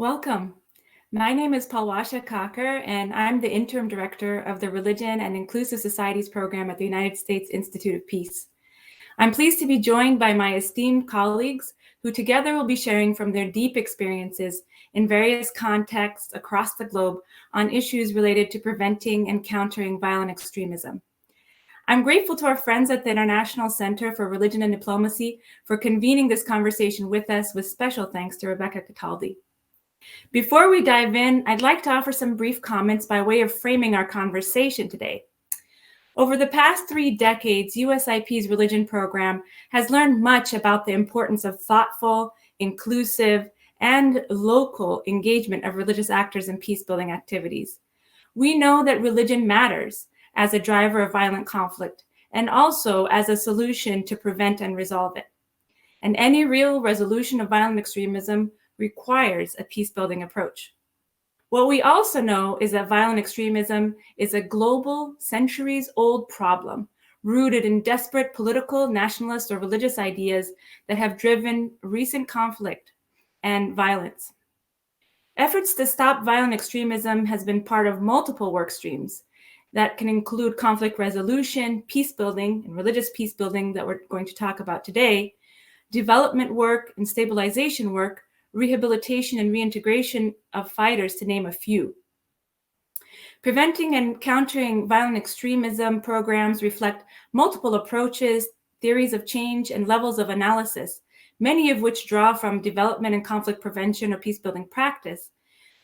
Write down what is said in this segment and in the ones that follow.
Welcome. My name is Palwasha Kakar, and I'm the Interim Director of the Religion and Inclusive Societies Program at the United States Institute of Peace. I'm pleased to be joined by my esteemed colleagues who together will be sharing from their deep experiences in various contexts across the globe on issues related to preventing and countering violent extremism. I'm grateful to our friends at the International Center for Religion and Diplomacy for convening this conversation with us, with special thanks to Rebecca Cataldi. Before we dive in, I'd like to offer some brief comments by way of framing our conversation today. Over the past 3 decades, USIP's religion program has learned much about the importance of thoughtful, inclusive, and local engagement of religious actors in peace-building activities. We know that religion matters as a driver of violent conflict and also as a solution to prevent and resolve it. And any real resolution of violent extremism requires a peace-building approach. What we also know is that violent extremism is a global, centuries-old problem rooted in desperate political, nationalist, or religious ideas that have driven recent conflict and violence. Efforts to stop violent extremism has been part of multiple work streams that can include conflict resolution, peace building, and religious peace building that we're going to talk about today, development work and stabilization work, rehabilitation and reintegration of fighters, to name a few. Preventing and countering violent extremism programs reflect multiple approaches, theories of change, and levels of analysis, many of which draw from development and conflict prevention or peacebuilding practice.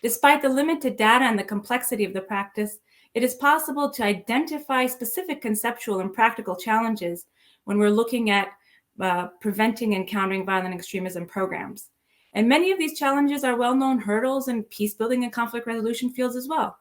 Despite the limited data and the complexity of the practice, it is possible to identify specific conceptual and practical challenges when we're looking at preventing and countering violent extremism programs. And many of these challenges are well-known hurdles in peacebuilding and conflict resolution fields as well.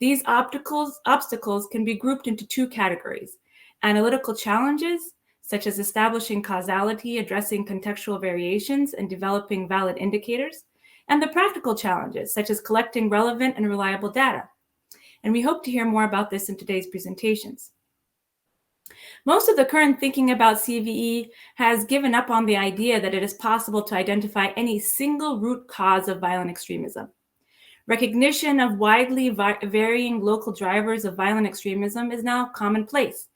These obstacles can be grouped into 2 categories: analytical challenges, such as establishing causality, addressing contextual variations, and developing valid indicators, and the practical challenges, such as collecting relevant and reliable data. And we hope to hear more about this in today's presentations. Most of the current thinking about CVE has given up on the idea that it is possible to identify any single root cause of violent extremism. Recognition of widely varying local drivers of violent extremism is now commonplace.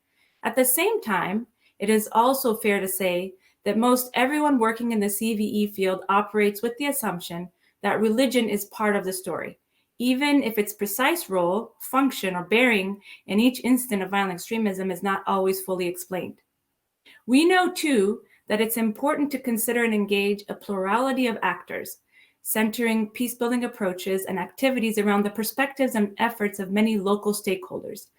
At the same time, it is also fair to say that most everyone working in the CVE field operates with the assumption that religion is part of the story, even if its precise role, function, or bearing in each instant of violent extremism is not always fully explained. We know, too, that it's important to consider and engage a plurality of actors, centering peace-building approaches and activities around the perspectives and efforts of many local stakeholders,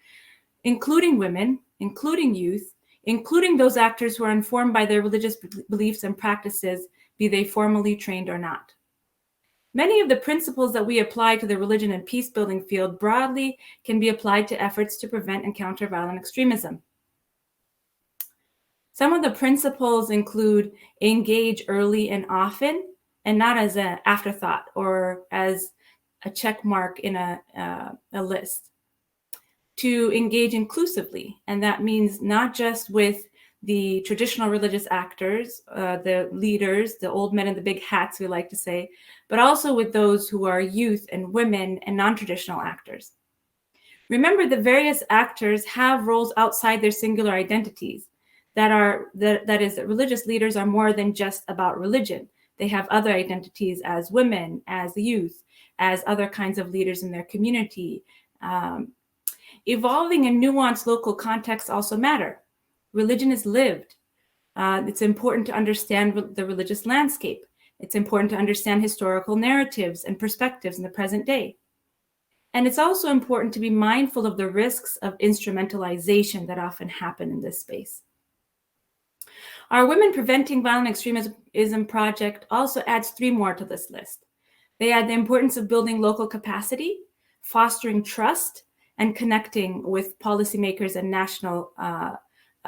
including women, including youth, including those actors who are informed by their religious beliefs and practices, be they formally trained or not. Many of the principles that we apply to the religion and peace-building field broadly can be applied to efforts to prevent and counter violent extremism. Some of the principles include engage early and often, and not as an afterthought or as a check mark in a list. To engage inclusively, and that means not just with the traditional religious actors, the leaders, the old men in the big hats, we like to say, but also with those who are youth and women and non-traditional actors. Remember that various actors have roles outside their singular identities. That is, that religious leaders are more than just about religion. They have other identities as women, as youth, as other kinds of leaders in their community. Evolving and nuanced local contexts also matter. Religion is lived. It's important to understand the religious landscape. It's important to understand historical narratives and perspectives in the present day. And it's also important to be mindful of the risks of instrumentalization that often happen in this space. Our Women Preventing Violent Extremism project also adds 3 more to this list. They add the importance of building local capacity, fostering trust, and connecting with policymakers and national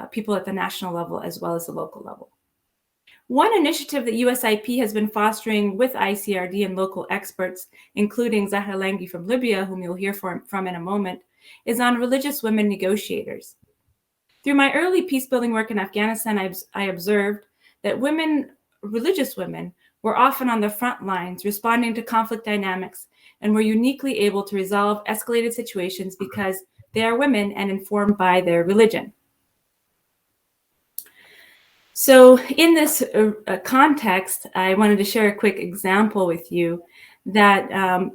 people at the national level as well as the local level. One initiative that USIP has been fostering with ICRD and local experts, including Zahra Langhi from Libya, whom you'll hear from in a moment, is on religious women negotiators. Through my early peacebuilding work in Afghanistan, I observed that religious women, were often on the front lines, responding to conflict dynamics, and were uniquely able to resolve escalated situations because they are women and informed by their religion. So in this context, I wanted to share a quick example with you that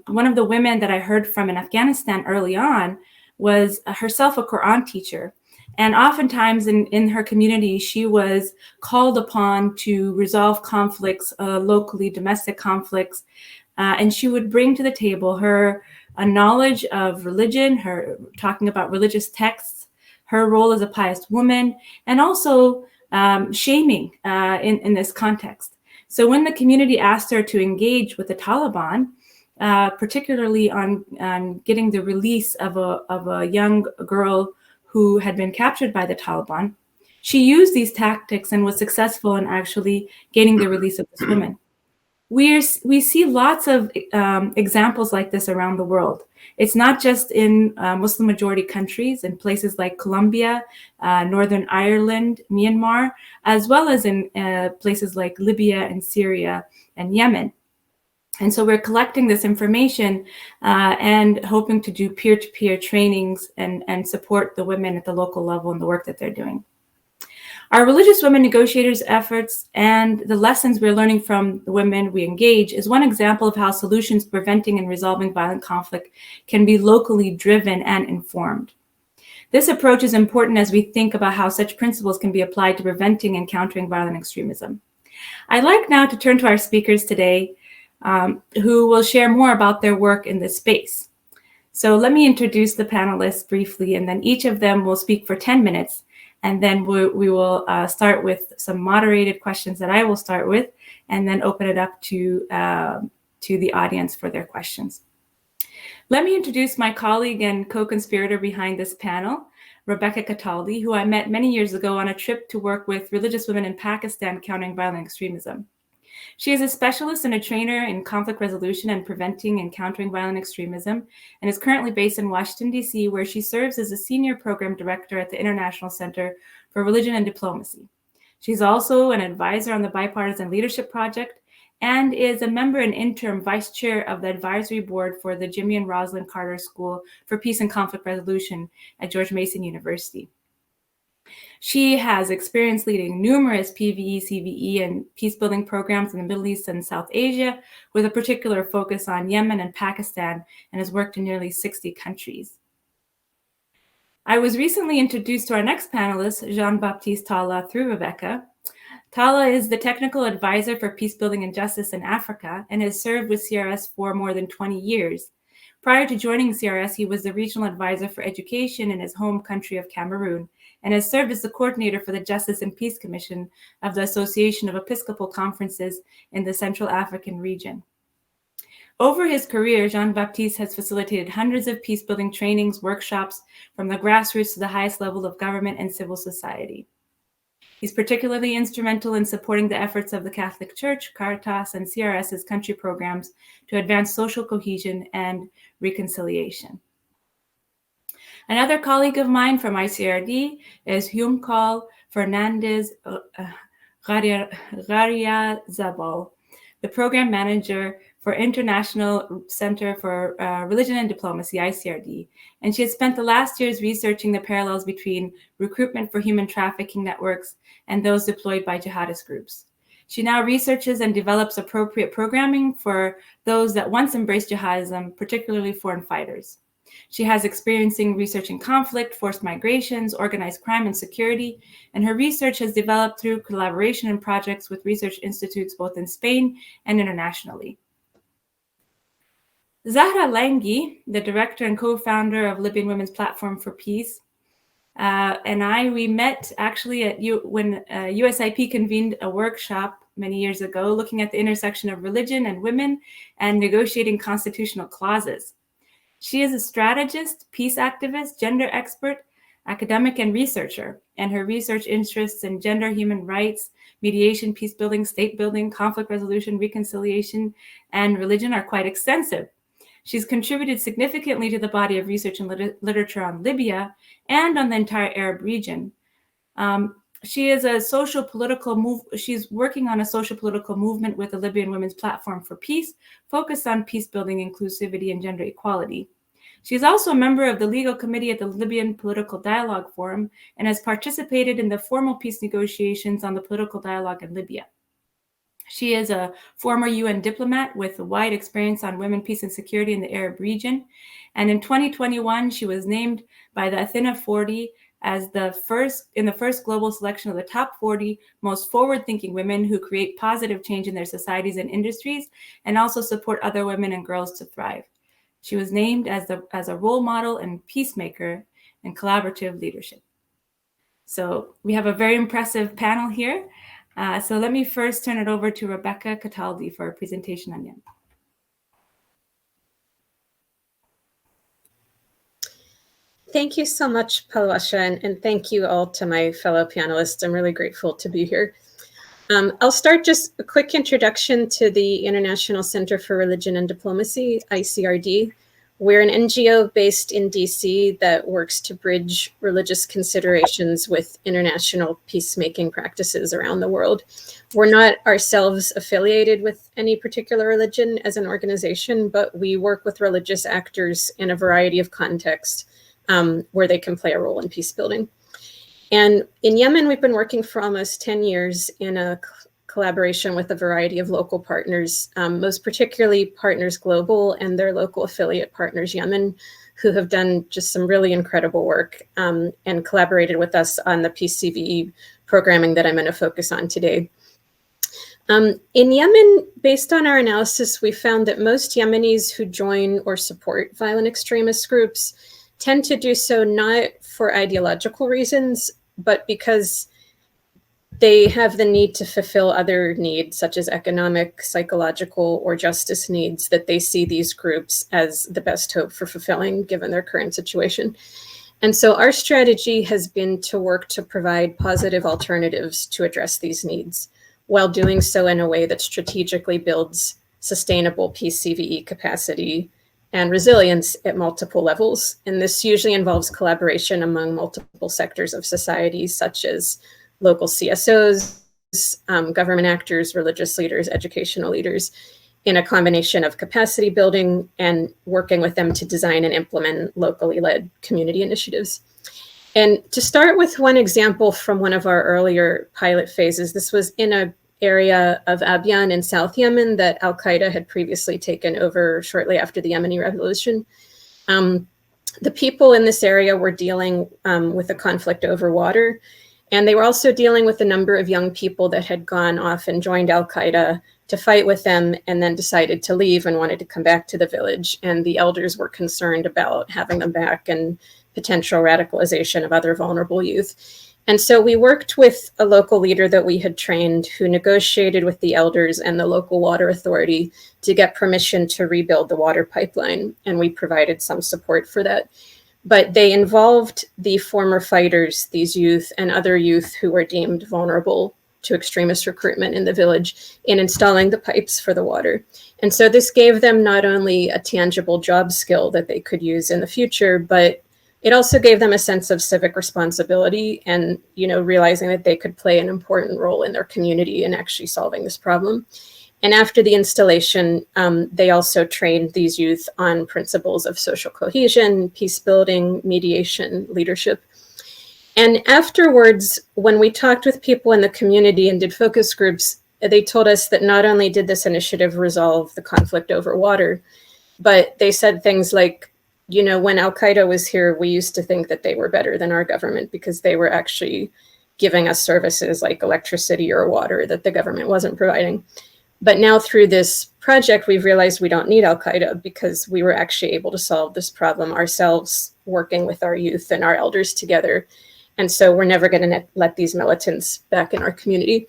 one of the women that I heard from in Afghanistan early on was herself a Quran teacher. And oftentimes in her community, she was called upon to resolve conflicts, locally, domestic conflicts. And she would bring to the table her knowledge of religion, her talking about religious texts, her role as a pious woman, and also shaming in this context. So when the community asked her to engage with the Taliban, particularly on getting the release of a young girl who had been captured by the Taliban, she used these tactics and was successful in actually gaining the release of this woman. We see lots of examples like this around the world. It's not just in Muslim majority countries, in places like Colombia, Northern Ireland, Myanmar, as well as in places like Libya and Syria and Yemen. And so we're collecting this information and hoping to do peer-to-peer trainings and support the women at the local level in the work that they're doing. Our religious women negotiators' efforts and the lessons we're learning from the women we engage is one example of how solutions preventing and resolving violent conflict can be locally driven and informed. This approach is important as we think about how such principles can be applied to preventing and countering violent extremism. I'd like now to turn to our speakers today, who will share more about their work in this space. So let me introduce the panelists briefly, and then each of them will speak for 10 minutes. And then we will start with some moderated questions that I will start with, and then open it up to the audience for their questions. Let me introduce my colleague and co-conspirator behind this panel, Rebecca Cataldi, who I met many years ago on a trip to work with religious women in Pakistan countering violent extremism. She is a specialist and a trainer in conflict resolution and preventing and countering violent extremism, and is currently based in Washington, D.C., where she serves as a senior program director at the International Center for Religion and Diplomacy. She's also an advisor on the Bipartisan Leadership Project and is a member and interim vice chair of the advisory board for the Jimmy and Rosalind Carter School for Peace and Conflict Resolution at George Mason University. She has experience leading numerous PVE, CVE, and peacebuilding programs in the Middle East and South Asia, with a particular focus on Yemen and Pakistan, and has worked in nearly 60 countries. I was recently introduced to our next panelist, Jean-Baptiste Talla, through Rebecca. Talla is the technical advisor for peacebuilding and justice in Africa and has served with CRS for more than 20 years. Prior to joining CRS, he was the regional advisor for education in his home country of Cameroon, and has served as the coordinator for the Justice and Peace Commission of the Association of Episcopal Conferences in the Central African region. Over his career, Jean-Baptiste has facilitated hundreds of peacebuilding trainings, workshops, from the grassroots to the highest level of government and civil society. He's particularly instrumental in supporting the efforts of the Catholic Church, Caritas, and CRS's country programs to advance social cohesion and reconciliation. Another colleague of mine from ICRD is Humcol Fernandez Zabal, the program manager for International Center for Religion and Diplomacy, ICRD, and she has spent the last years researching the parallels between recruitment for human trafficking networks and those deployed by jihadist groups. She now researches and develops appropriate programming for those that once embraced jihadism, particularly foreign fighters. She has experience in researching conflict, forced migrations, organized crime, and security, and her research has developed through collaboration and projects with research institutes both in Spain and internationally. Zahra Langi, the director and co-founder of Libyan Women's Platform for Peace, and we met actually when USIP convened a workshop many years ago looking at the intersection of religion and women and negotiating constitutional clauses. She is a strategist, peace activist, gender expert, academic, and researcher, and her research interests in gender, human rights, mediation, peace building, state building, conflict resolution, reconciliation, and religion are quite extensive. She's contributed significantly to the body of research and literature on Libya and on the entire Arab region. She is a social political she's working on a social political movement with the Libyan Women's Platform for Peace, focused on peace building, inclusivity, and gender equality. She is also a member of the legal committee at the Libyan Political Dialogue Forum and has participated in the formal peace negotiations on the political dialogue in Libya. She is a former UN diplomat with a wide experience on women, peace, and security in the Arab region. And in 2021, she was named by the Athena 40 as in the first global selection of the top 40 most forward-thinking women who create positive change in their societies and industries, and also support other women and girls to thrive. She was named as a role model and peacemaker and collaborative leadership. So we have a very impressive panel here. So let me first turn it over to Rebecca Cataldi for a presentation on Yemen. Thank you so much, Palwasha, and thank you all to my fellow panelists. I'm really grateful to be here. I'll start just a quick introduction to the International Center for Religion and Diplomacy, ICRD. We're an NGO based in DC that works to bridge religious considerations with international peacemaking practices around the world. We're not ourselves affiliated with any particular religion as an organization, but we work with religious actors in a variety of contexts where they can play a role in peace building. And in Yemen, we've been working for almost 10 years in a collaboration with a variety of local partners, most particularly Partners Global and their local affiliate Partners Yemen, who have done just some really incredible work and collaborated with us on the PCVE programming that I'm going to focus on today. In Yemen, based on our analysis, we found that most Yemenis who join or support violent extremist groups tend to do so not for ideological reasons, but because they have the need to fulfill other needs, such as economic, psychological, or justice needs that they see these groups as the best hope for fulfilling given their current situation. And so our strategy has been to work to provide positive alternatives to address these needs, while doing so in a way that strategically builds sustainable PCVE capacity and resilience at multiple levels. And this usually involves collaboration among multiple sectors of society, such as local CSOs, government actors, religious leaders, educational leaders, in a combination of capacity building and working with them to design and implement locally led community initiatives. And to start with one example from one of our earlier pilot phases, this was in an area of Abyan in South Yemen that Al-Qaeda had previously taken over shortly after the Yemeni Revolution. The people in this area were dealing with a conflict over water. And they were also dealing with a number of young people that had gone off and joined Al-Qaeda to fight with them and then decided to leave and wanted to come back to the village. And the elders were concerned about having them back and potential radicalization of other vulnerable youth. And so we worked with a local leader that we had trained who negotiated with the elders and the local water authority to get permission to rebuild the water pipeline. And we provided some support for that. But they involved the former fighters, these youth and other youth who were deemed vulnerable to extremist recruitment in the village, in installing the pipes for the water. And so this gave them not only a tangible job skill that they could use in the future, but it also gave them a sense of civic responsibility and, realizing that they could play an important role in their community in actually solving this problem. And after the installation, they also trained these youth on principles of social cohesion, peace building, mediation, leadership. And afterwards, when we talked with people in the community and did focus groups, they told us that not only did this initiative resolve the conflict over water, but they said things like, when Al-Qaeda was here, we used to think that they were better than our government because they were actually giving us services like electricity or water that the government wasn't providing. But now through this project, we've realized we don't need Al-Qaeda because we were actually able to solve this problem ourselves, working with our youth and our elders together. And so we're never going to let these militants back in our community.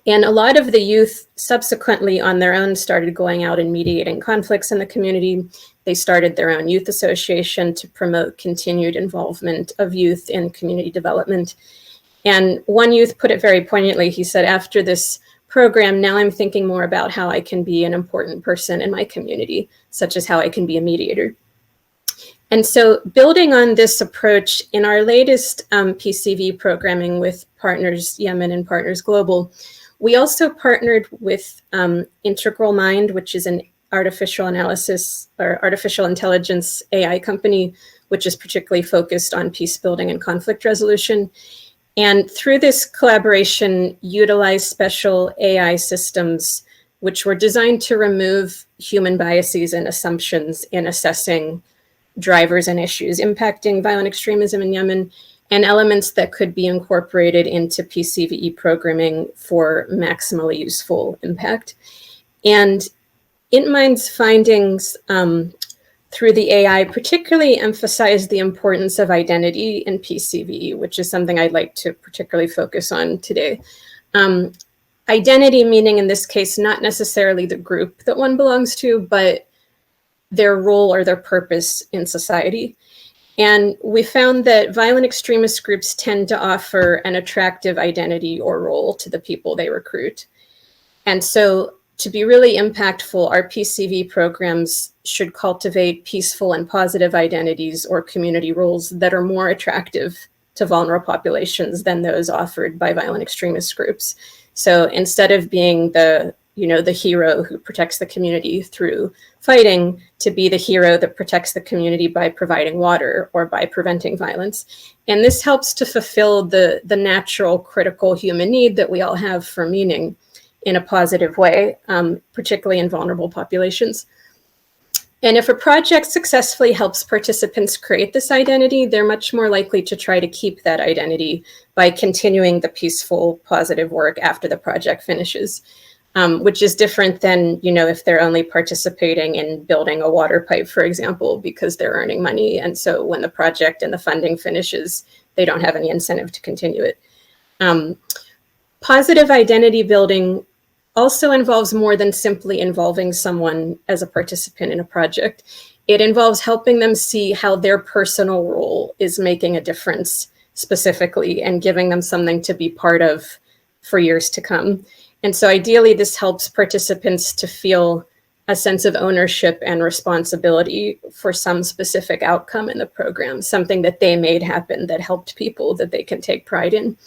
And a lot of the youth subsequently on their own started going out and mediating conflicts in the community. They started their own youth association to promote continued involvement of youth in community development. And one youth put it very poignantly. He said, after this program, now I'm thinking more about how I can be an important person in my community, such as how I can be a mediator. And so building on this approach, in our latest PCV programming with Partners Yemen and Partners Global, we also partnered with Integral Mind, which is an artificial analysis or artificial intelligence AI company, which is particularly focused on peace building and conflict resolution. And through this collaboration, utilize special AI systems which were designed to remove human biases and assumptions in assessing drivers and issues impacting violent extremism in Yemen, and elements that could be incorporated into PCVE programming for maximally useful impact. And IntMind's findings through the AI particularly emphasize the importance of identity in PCVE, which is something I'd like to particularly focus on today. Identity meaning in this case, not necessarily the group that one belongs to, but their role or their purpose in society. And we found that violent extremist groups tend to offer an attractive identity or role to the people they recruit. And so to be really impactful, our PCV programs should cultivate peaceful and positive identities or community roles that are more attractive to vulnerable populations than those offered by violent extremist groups. So instead of being the hero who protects the community through fighting, to be the hero that protects the community by providing water or by preventing violence. And this helps to fulfill the natural critical human need that we all have for meaning in a positive way, particularly in vulnerable populations. And if a project successfully helps participants create this identity, they're much more likely to try to keep that identity by continuing the peaceful, positive work after the project finishes. Which is different than, if they're only participating in building a water pipe, for example, because they're earning money. And so when the project and the funding finishes, they don't have any incentive to continue it. Positive identity building also involves more than simply involving someone as a participant in a project. It involves helping them see how their personal role is making a difference specifically and giving them something to be part of for years to come. And so ideally, this helps participants to feel a sense of ownership and responsibility for some specific outcome in the program, something that they made happen that helped people that they can take pride in.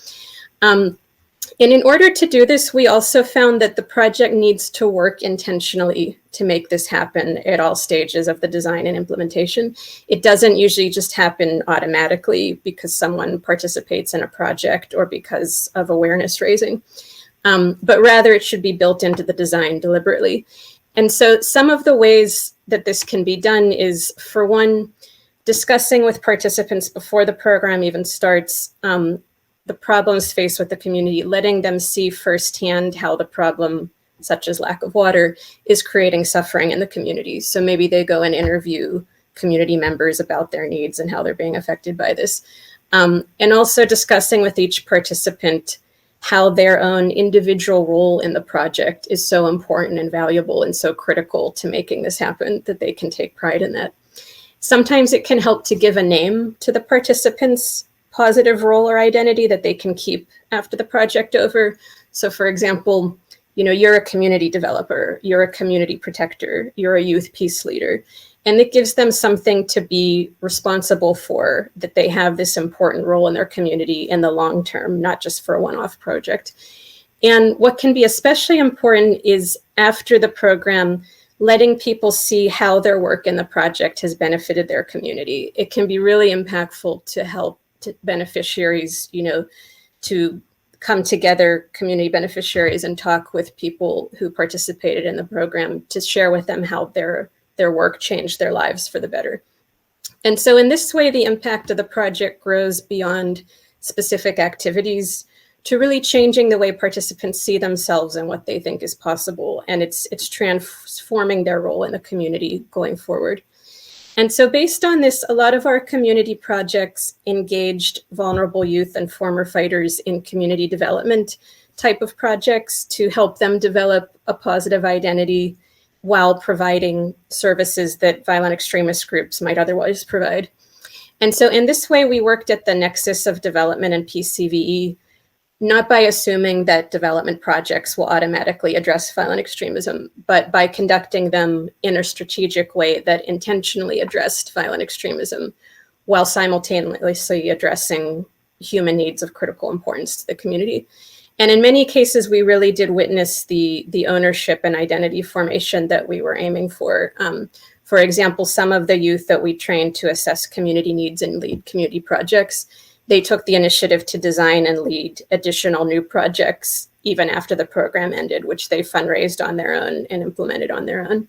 And in order to do this, we also found that the project needs to work intentionally to make this happen at all stages of the design and implementation. It doesn't usually just happen automatically because someone participates in a project or because of awareness raising. But rather it should be built into the design deliberately. And so some of the ways that this can be done is, for one, discussing with participants before the program even starts the problems faced with the community, letting them see firsthand how the problem, such as lack of water, is creating suffering in the community. So maybe they go and interview community members about their needs and how they're being affected by this. And also discussing with each participant how their own individual role in the project is so important and valuable and so critical to making this happen that they can take pride in that. Sometimes it can help to give a name to the participants' positive role or identity that they can keep after the project over. So for example, you're a community developer, you're a community protector, you're a youth peace leader. And it gives them something to be responsible for, that they have this important role in their community in the long term, not just for a one-off project. And what can be especially important is after the program, letting people see how their work in the project has benefited their community. It can be really impactful to help beneficiaries, to come together, community beneficiaries, and talk with people who participated in the program to share with them how their work changed their lives for the better. And so in this way, the impact of the project grows beyond specific activities to really changing the way participants see themselves and what they think is possible. And it's transforming their role in the community going forward. And so based on this, a lot of our community projects engaged vulnerable youth and former fighters in community development type of projects to help them develop a positive identity while providing services that violent extremist groups might otherwise provide. And so in this way, we worked at the nexus of development and PCVE, not by assuming that development projects will automatically address violent extremism, but by conducting them in a strategic way that intentionally addressed violent extremism while simultaneously addressing human needs of critical importance to the community. And in many cases, we really did witness the ownership and identity formation that we were aiming for. For example, some of the youth that we trained to assess community needs and lead community projects, they took the initiative to design and lead additional new projects even after the program ended, which they fundraised on their own and implemented on their own.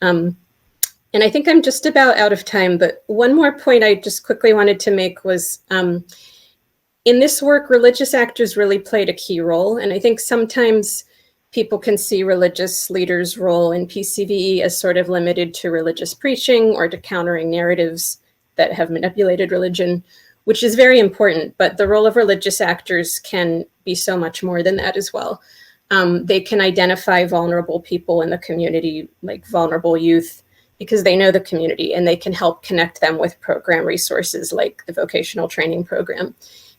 And I think I'm just about out of time, but one more point I just quickly wanted to make was, in this work, religious actors really played a key role. And I think sometimes people can see religious leaders' role in PCVE as sort of limited to religious preaching or to countering narratives that have manipulated religion, which is very important, but the role of religious actors can be so much more than that as well. They can identify vulnerable people in the community, like vulnerable youth, because they know the community, and they can help connect them with program resources like the vocational training program.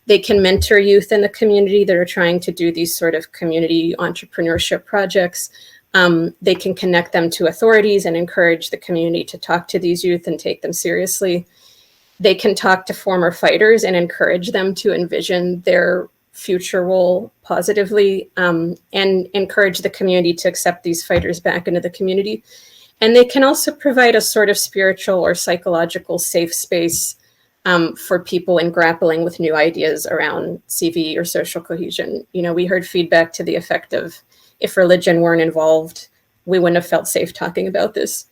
They can mentor youth in the community that are trying to do these sort of community entrepreneurship projects. They can connect them to authorities and encourage the community to talk to these youth and take them seriously. They can talk to former fighters and encourage them to envision their future role positively, and encourage the community to accept these fighters back into the community. And they can also provide a sort of spiritual or psychological safe space for people in grappling with new ideas around CV or social cohesion. You know, we heard feedback to the effect of, if religion weren't involved, we wouldn't have felt safe talking about this.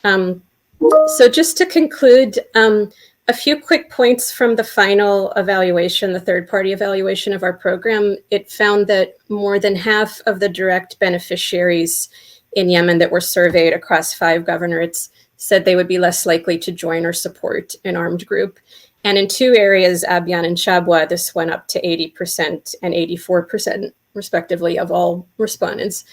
So just to conclude, a few quick points from the final evaluation, the third-party evaluation of our program. It found that more than half of the direct beneficiaries in Yemen that were surveyed across 5 governorates said they would be less likely to join or support an armed group. And in 2 areas, Abyan and Shabwa, this went up to 80% and 84%, respectively, of all respondents.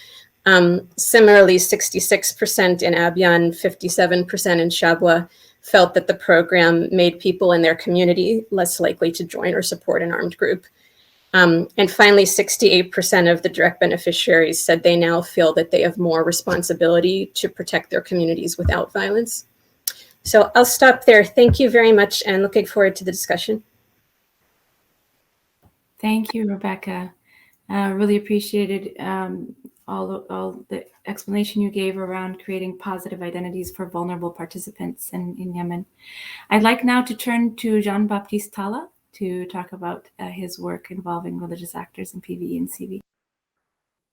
Similarly, 66% in Abyan, 57% in Shabwa felt that the program made people in their community less likely to join or support an armed group. And finally, 68% of the direct beneficiaries said they now feel that they have more responsibility to protect their communities without violence. So I'll stop there. Thank you very much, and looking forward to the discussion. Thank you, Rebecca. Really appreciated all the explanation you gave around creating positive identities for vulnerable participants in Yemen. I'd like now to turn to Jean-Baptiste Talla to talk about his work involving religious actors in PVE and CV.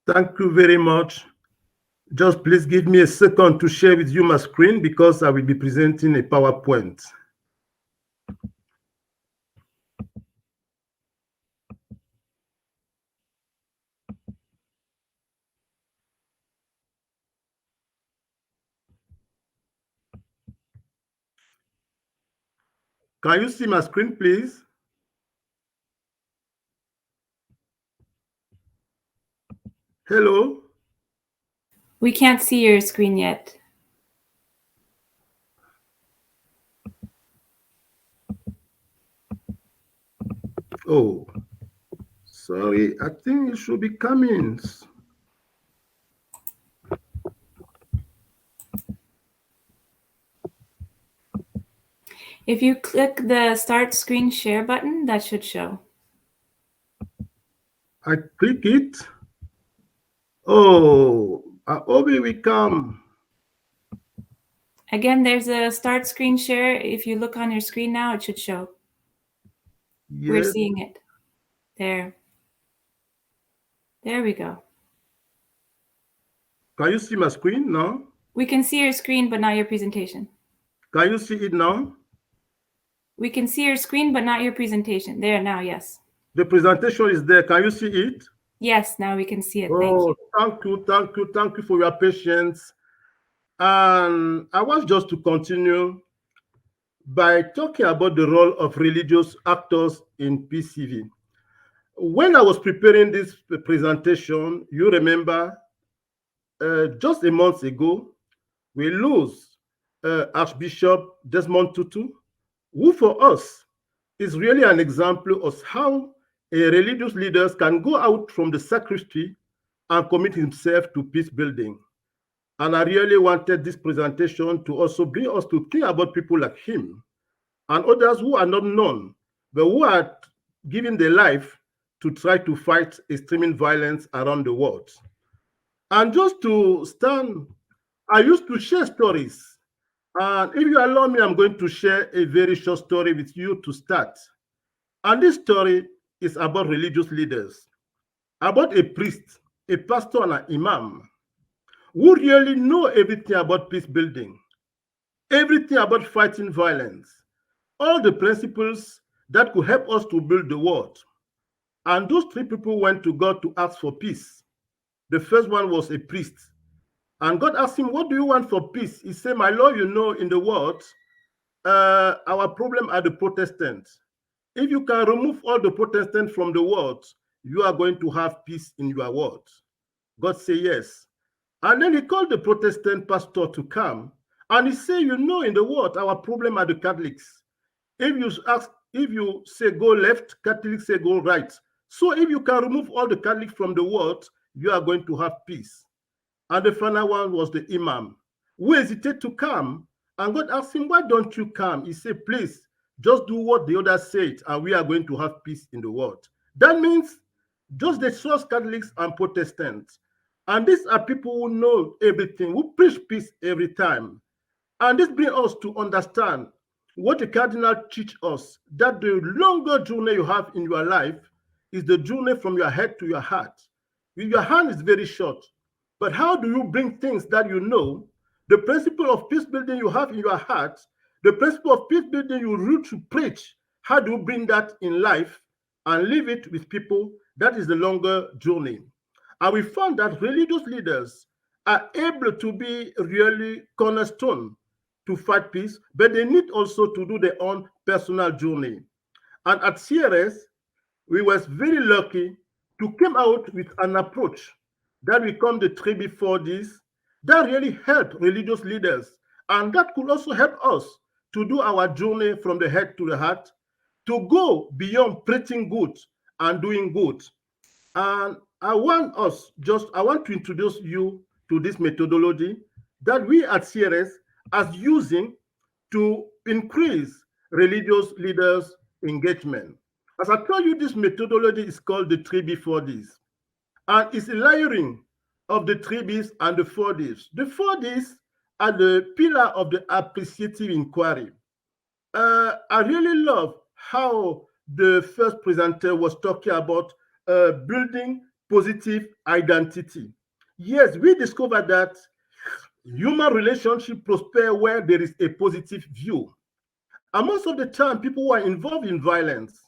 Thank you very much. Just please give me a second to share with you my screen, because I will be presenting a PowerPoint. Can you see my screen, please? Hello? We can't see your screen yet. Oh, sorry. I think it should be coming. If you click the Start Screen Share button, that should show. I click it. Oh, I hope it will come. Again, there's a Start Screen Share. If you look on your screen now, it should show. Yes. We're seeing it. There. There we go. Can you see my screen now? We can see your screen, but not your presentation. Can you see it now? We can see your screen, but not your presentation. There now, yes. The presentation is there. Can you see it? Yes, now we can see it. Oh, thank you. Thank you for your patience. And I want just to continue by talking about the role of religious actors in PCV. When I was preparing this presentation, you remember just a month ago, we lose Archbishop Desmond Tutu, who for us is really an example of how a religious leader can go out from the sacristy and commit himself to peace building. And I really wanted this presentation to also bring us to think about people like him and others who are not known, but who are giving their life to try to fight extreme violence around the world. And just to stand, I used to share stories. And if you allow me, I'm going to share a very short story with you to start. And this story is about religious leaders, about a priest, a pastor, and an imam who really know everything about peace building, everything about fighting violence, all the principles that could help us to build the world. And those three people went to God to ask for peace. The first one was a priest. And God asked him, what do you want for peace? He said, my Lord, you know, in the world, our problem are the Protestants. If you can remove all the Protestants from the world, you are going to have peace in your world. God said yes. And then he called the Protestant pastor to come. And he said, you know, in the world, our problem are the Catholics. If you say go left, Catholics say go right. So if you can remove all the Catholics from the world, you are going to have peace. And the final one was the imam, who hesitated to come. And God asked him, why don't you come? He said, please, just do what the others said, and we are going to have peace in the world. That means just the trust Catholics and Protestants. And these are people who know everything, who preach peace every time. And this brings us to understand what the cardinal teach us, that the longer journey you have in your life is the journey from your head to your heart. Your hand is very short, but how do you bring things that you know, the principle of peace building you have in your heart, the principle of peace building you read to preach, how do you bring that in life and live it with people? That is the longer journey. And we found that religious leaders are able to be really cornerstone to fight peace, but they need also to do their own personal journey. And at CRS, we were very lucky to come out with an approach that we call the 3B4Ds that really help religious leaders. And that could also help us to do our journey from the head to the heart, to go beyond preaching good and doing good. And I want to introduce you to this methodology that we at CRS are using to increase religious leaders' engagement. As I told you, this methodology is called the 3B4Ds. And it's a layering of the 3Bs and the 4Ds. The 4Ds are the pillar of the appreciative inquiry. I really love how the first presenter was talking about building positive identity. Yes, we discovered that human relationships prosper where there is a positive view. And most of the time, people who are involved in violence,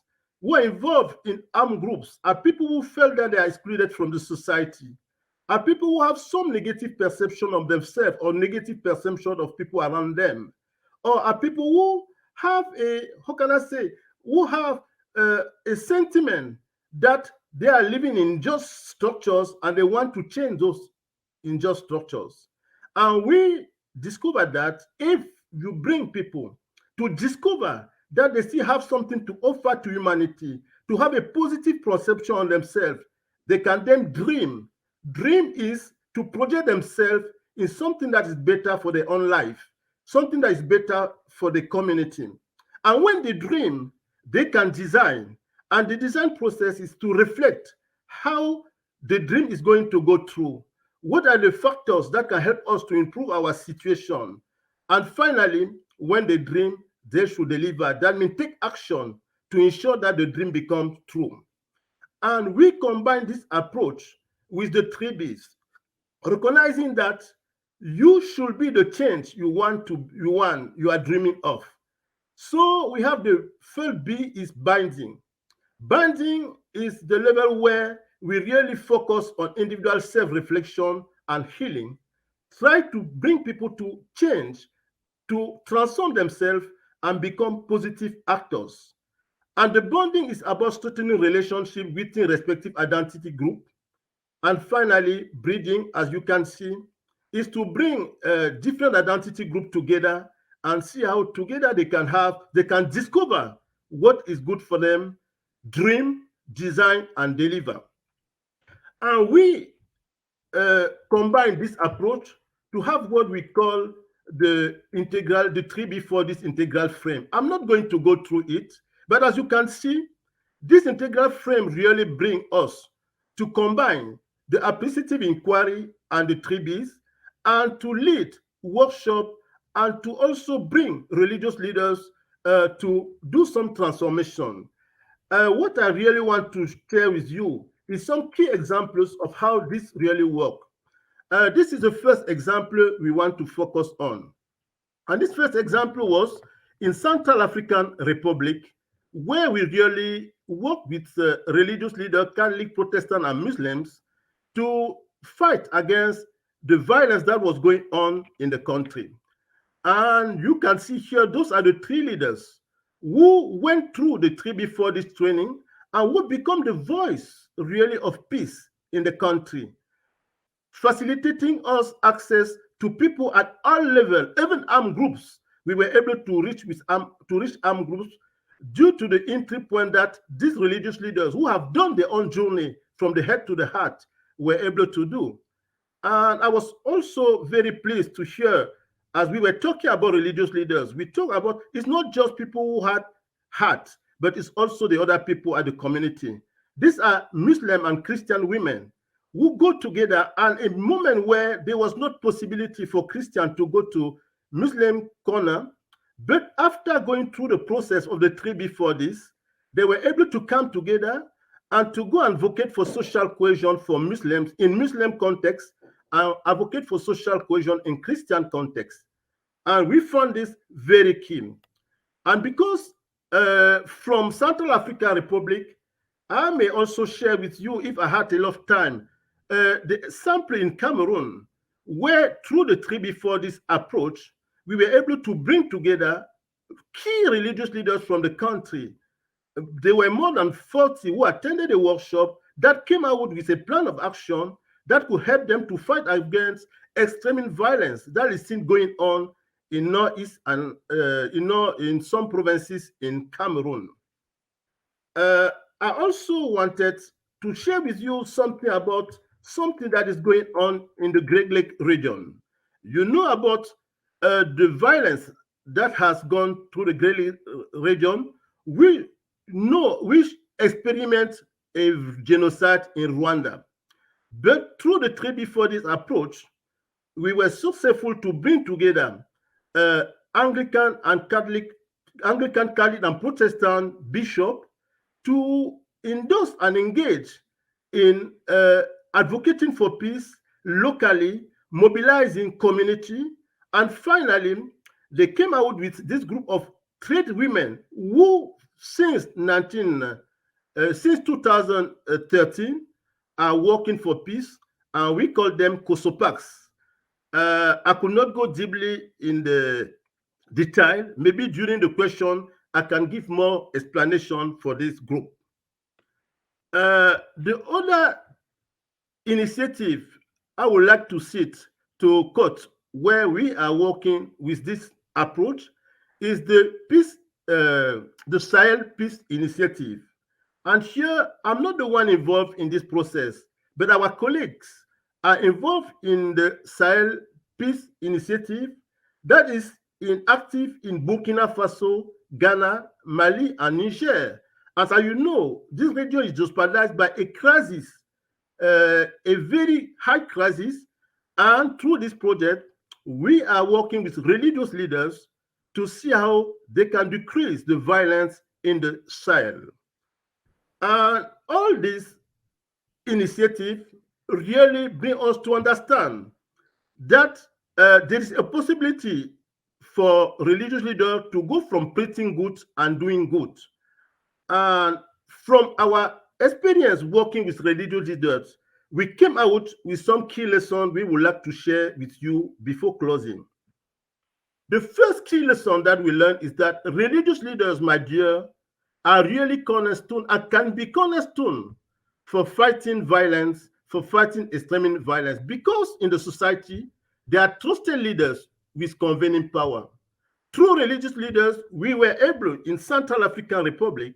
who are involved in armed groups, are people who feel that they are excluded from the society, are people who have some negative perception of themselves or negative perception of people around them, or are people who have a sentiment that they are living in just structures and they want to change those unjust structures. And we discovered that if you bring people to discover that they still have something to offer to humanity, to have a positive perception on themselves, they can then dream. Dream is to project themselves in something that is better for their own life, something that is better for the community. And when they dream, they can design. And the design process is to reflect how the dream is going to go through. What are the factors that can help us to improve our situation? And finally, when they dream, they should deliver. That means take action to ensure that the dream becomes true. And we combine this approach with the 3Bs, recognizing that you should be the change you are dreaming of. So we have the first B is binding. Binding is the level where we really focus on individual self-reflection and healing, try to bring people to change, to transform themselves and become positive actors. And the bonding is about strengthening relationship within respective identity group. And finally, breeding, as you can see, is to bring different identity group together and see how together they can discover what is good for them, dream, design, and deliver. And we combine this approach to have what we call the 3B4 integral frame. I'm not going to go through it, but as you can see, this integral frame really brings us to combine the appreciative inquiry and the 3Bs, and to lead workshop, and to also bring religious leaders to do some transformation. What I really want to share with you is some key examples of how this really works. This is the first example we want to focus on. And this first example was in Central African Republic, where we really work with religious leaders, Catholic, Protestant, and Muslims to fight against the violence that was going on in the country. And you can see here, those are the 3 leaders who went through the 3B4 this training and would become the voice really of peace in the country, facilitating us access to people at all levels, even armed groups. We were able to reach armed groups due to the entry point that these religious leaders who have done their own journey from the head to the heart were able to do. And I was also very pleased to hear, as we were talking about religious leaders, we talk about it's not just people who had heart, but it's also the other people at the community. These are Muslim and Christian women who go together, and a moment where there was not possibility for Christian to go to Muslim corner, but after going through the process of the 3B4 this, they were able to come together and to go and advocate for social cohesion for Muslims in Muslim context, and advocate for social cohesion in Christian context. And we found this very keen. And because from Central African Republic, I may also share with you, if I had a lot of time, the sample in Cameroon, where through the 3B4 this approach, we were able to bring together key religious leaders from the country. There were more than 40 who attended a workshop that came out with a plan of action that could help them to fight against extreme violence that is seen going on in Northeast and in some provinces in Cameroon. I also wanted to share with you something about something that is going on in the Great Lake region. You know about the violence that has gone through the Great Lake region. We experiment a genocide in Rwanda. But through the 3B4 this approach, we were successful to bring together Anglican, Catholic, and Protestant bishop to endorse and engage in advocating for peace locally, mobilizing community, and finally, they came out with this group of trade women who, since 2013, are working for peace, and we call them COSOPACs. I could not go deeply in the detail. Maybe during the question, I can give more explanation for this group. The other initiative I would like to cite to quote where we are working with this approach is the Sahel Peace Initiative. And here, I'm not the one involved in this process, but our colleagues are involved in the Sahel Peace Initiative that is active in Burkina Faso, Ghana, Mali, and Niger. As you know, this region is jeopardized by a crisis, a very high crisis, and through this project, we are working with religious leaders to see how they can decrease the violence in the Sahel. And all these initiatives really bring us to understand that there is a possibility for religious leaders to go from preaching good and doing good. And from our experience working with religious leaders, we came out with some key lessons we would like to share with you before closing. The first key lesson that we learned is that religious leaders, my dear, are really cornerstone and can be cornerstone for fighting violence, for fighting extreme violence, because in the society, they are trusted leaders with convening power. Through religious leaders, we were able in Central African Republic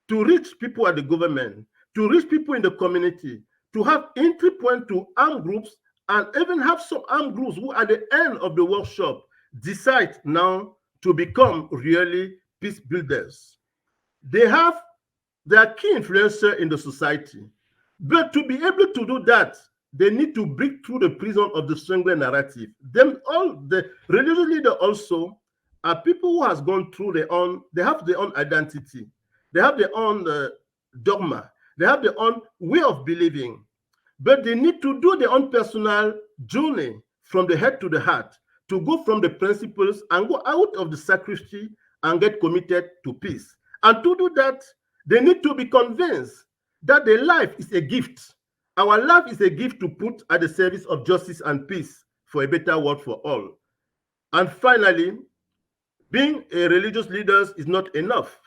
to reach people at the government, to reach people in the community, to have entry point to armed groups, and even have some armed groups who at the end of the workshop decide now to become really peace builders. They are key influencer in the society. But to be able to do that, they need to break through the prison of the single narrative. All the religious leaders also are people who has gone through they have their own identity. They have their own dogma. They have their own way of believing. But they need to do their own personal journey from the head to the heart, to go from the principles and go out of the sacristy and get committed to peace. And to do that, they need to be convinced that their life is a gift. Our life is a gift to put at the service of justice and peace for a better world for all. And finally, being a religious leader is not enough.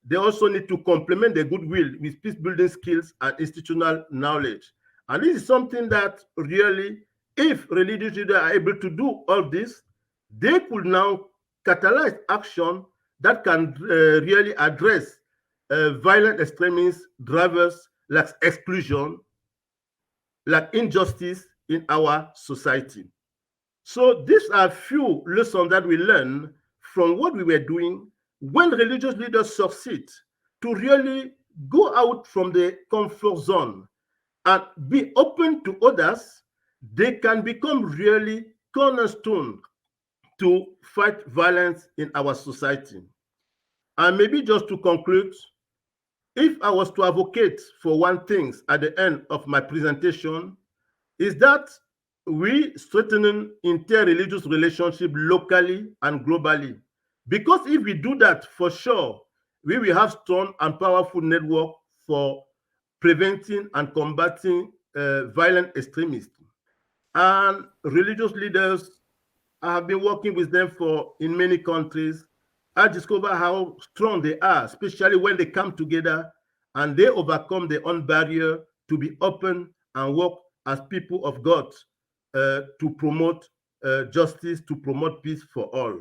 They also need to complement their goodwill with peace building skills and institutional knowledge. And this is something that really, if religious leaders are able to do all this, they could now catalyze action that can really address violent extremist drivers like exclusion, like injustice in our society. So these are few lessons that we learn from what we were doing when religious leaders succeed to really go out from the comfort zone and be open to others. They can become really cornerstone to fight violence in our society. And maybe just to conclude, if I was to advocate for one thing at the end of my presentation, is that we strengthening inter-religious relationship locally and globally. Because if we do that, for sure, we will have strong and powerful network for preventing and combating violent extremism. And religious leaders, I have been working with them in many countries. I discover how strong they are, especially when they come together and they overcome their own barrier to be open and work as people of God to promote justice, to promote peace for all.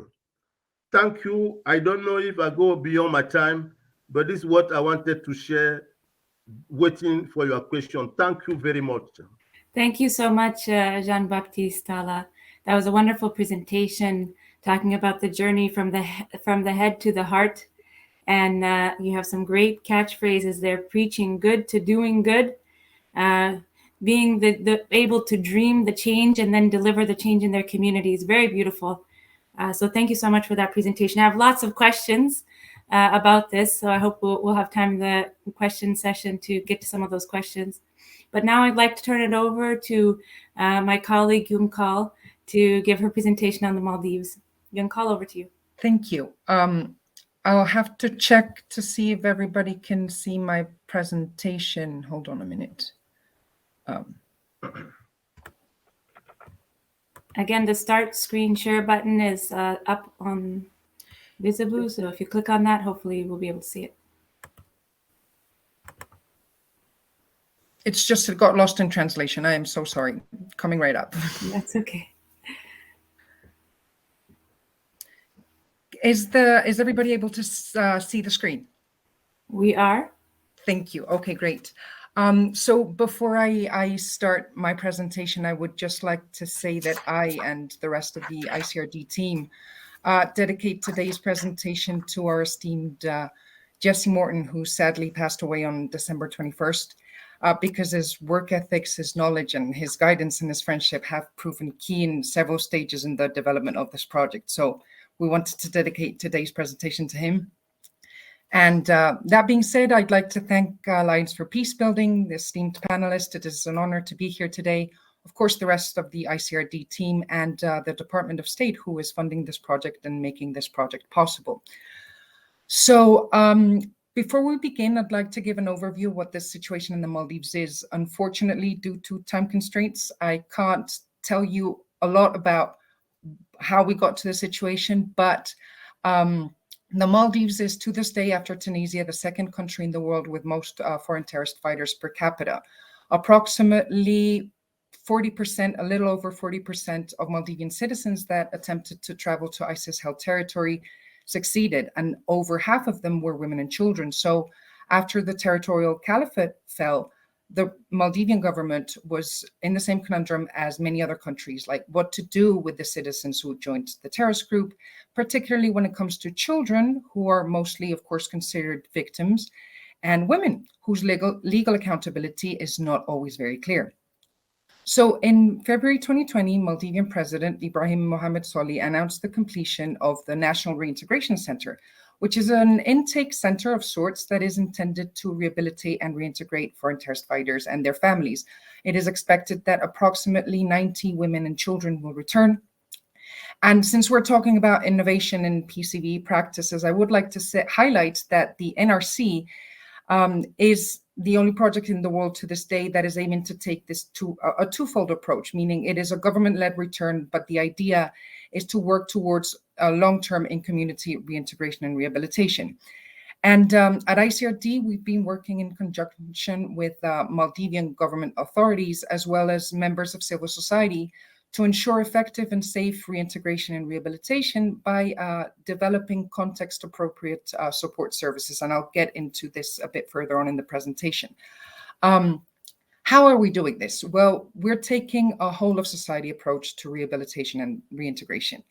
Thank you. I don't know if I go beyond my time, but this is what I wanted to share, waiting for your question. Thank you very much. Thank you so much, Jean-Baptiste Tala. That was a wonderful presentation talking about the journey from the head to the heart. And you have some great catchphrases there: preaching good to doing good, being able to dream the change and then deliver the change in their communities. Very beautiful. So thank you so much for that presentation. I have lots of questions about this, so I hope we'll have time in the question session to get to some of those questions. But now I'd like to turn it over to my colleague Yunkal to give her presentation on the Maldives. Yunkal, over to you. Thank you. I'll have to check to see if everybody can see my presentation. Hold on a minute. Again, the start screen share button is up on Visible, so if you click on that, hopefully we'll be able to see it. It's just it got lost in translation. I am so sorry. Coming right up. That's okay. Is everybody able to see the screen? We are. Thank you. Okay, great. So before I start my presentation, I would just like to say that I and the rest of the ICRD team dedicate today's presentation to our esteemed Jesse Morton, who sadly passed away on December 21st, because his work ethics, his knowledge, and his guidance and his friendship have proven key in several stages in the development of this project. So we wanted to dedicate today's presentation to him. And that being said, I'd like to thank Alliance for Peacebuilding, the esteemed panelists. It is an honor to be here today. Of course, the rest of the ICRD team and the Department of State, who is funding this project and making this project possible. So before we begin, I'd like to give an overview of what the situation in the Maldives is. Unfortunately, due to time constraints, I can't tell you a lot about how we got to the situation, but the Maldives is, to this day, after Tunisia, the second country in the world with most foreign terrorist fighters per capita. Approximately 40%, a little over 40% of Maldivian citizens that attempted to travel to ISIS-held territory succeeded, and over half of them were women and children. So After the territorial caliphate fell, the Maldivian government was in the same conundrum as many other countries, like what to do with the citizens who joined the terrorist group, particularly when it comes to children, who are mostly, of course, considered victims, and women, whose legal accountability is not always very clear. So in February 2020, Maldivian President Ibrahim Mohamed Solih announced the completion of the National Reintegration Center, which is an intake center of sorts that is intended to rehabilitate and reintegrate foreign terrorist fighters and their families. It is expected that approximately 90 women and children will return. And since we're talking about innovation in PCV practices, I would like to highlight that the NRC is the only project in the world to this day that is aiming to take this to a twofold approach, meaning it is a government-led return, but the idea is to work towards a long-term in-community reintegration and rehabilitation. And at ICRD, we've been working in conjunction with Maldivian government authorities, as well as members of civil society, to ensure effective and safe reintegration and rehabilitation by developing context-appropriate support services. And I'll get into this a bit further on in the presentation. How are we doing this? Well, we're taking a whole of society approach to rehabilitation and reintegration.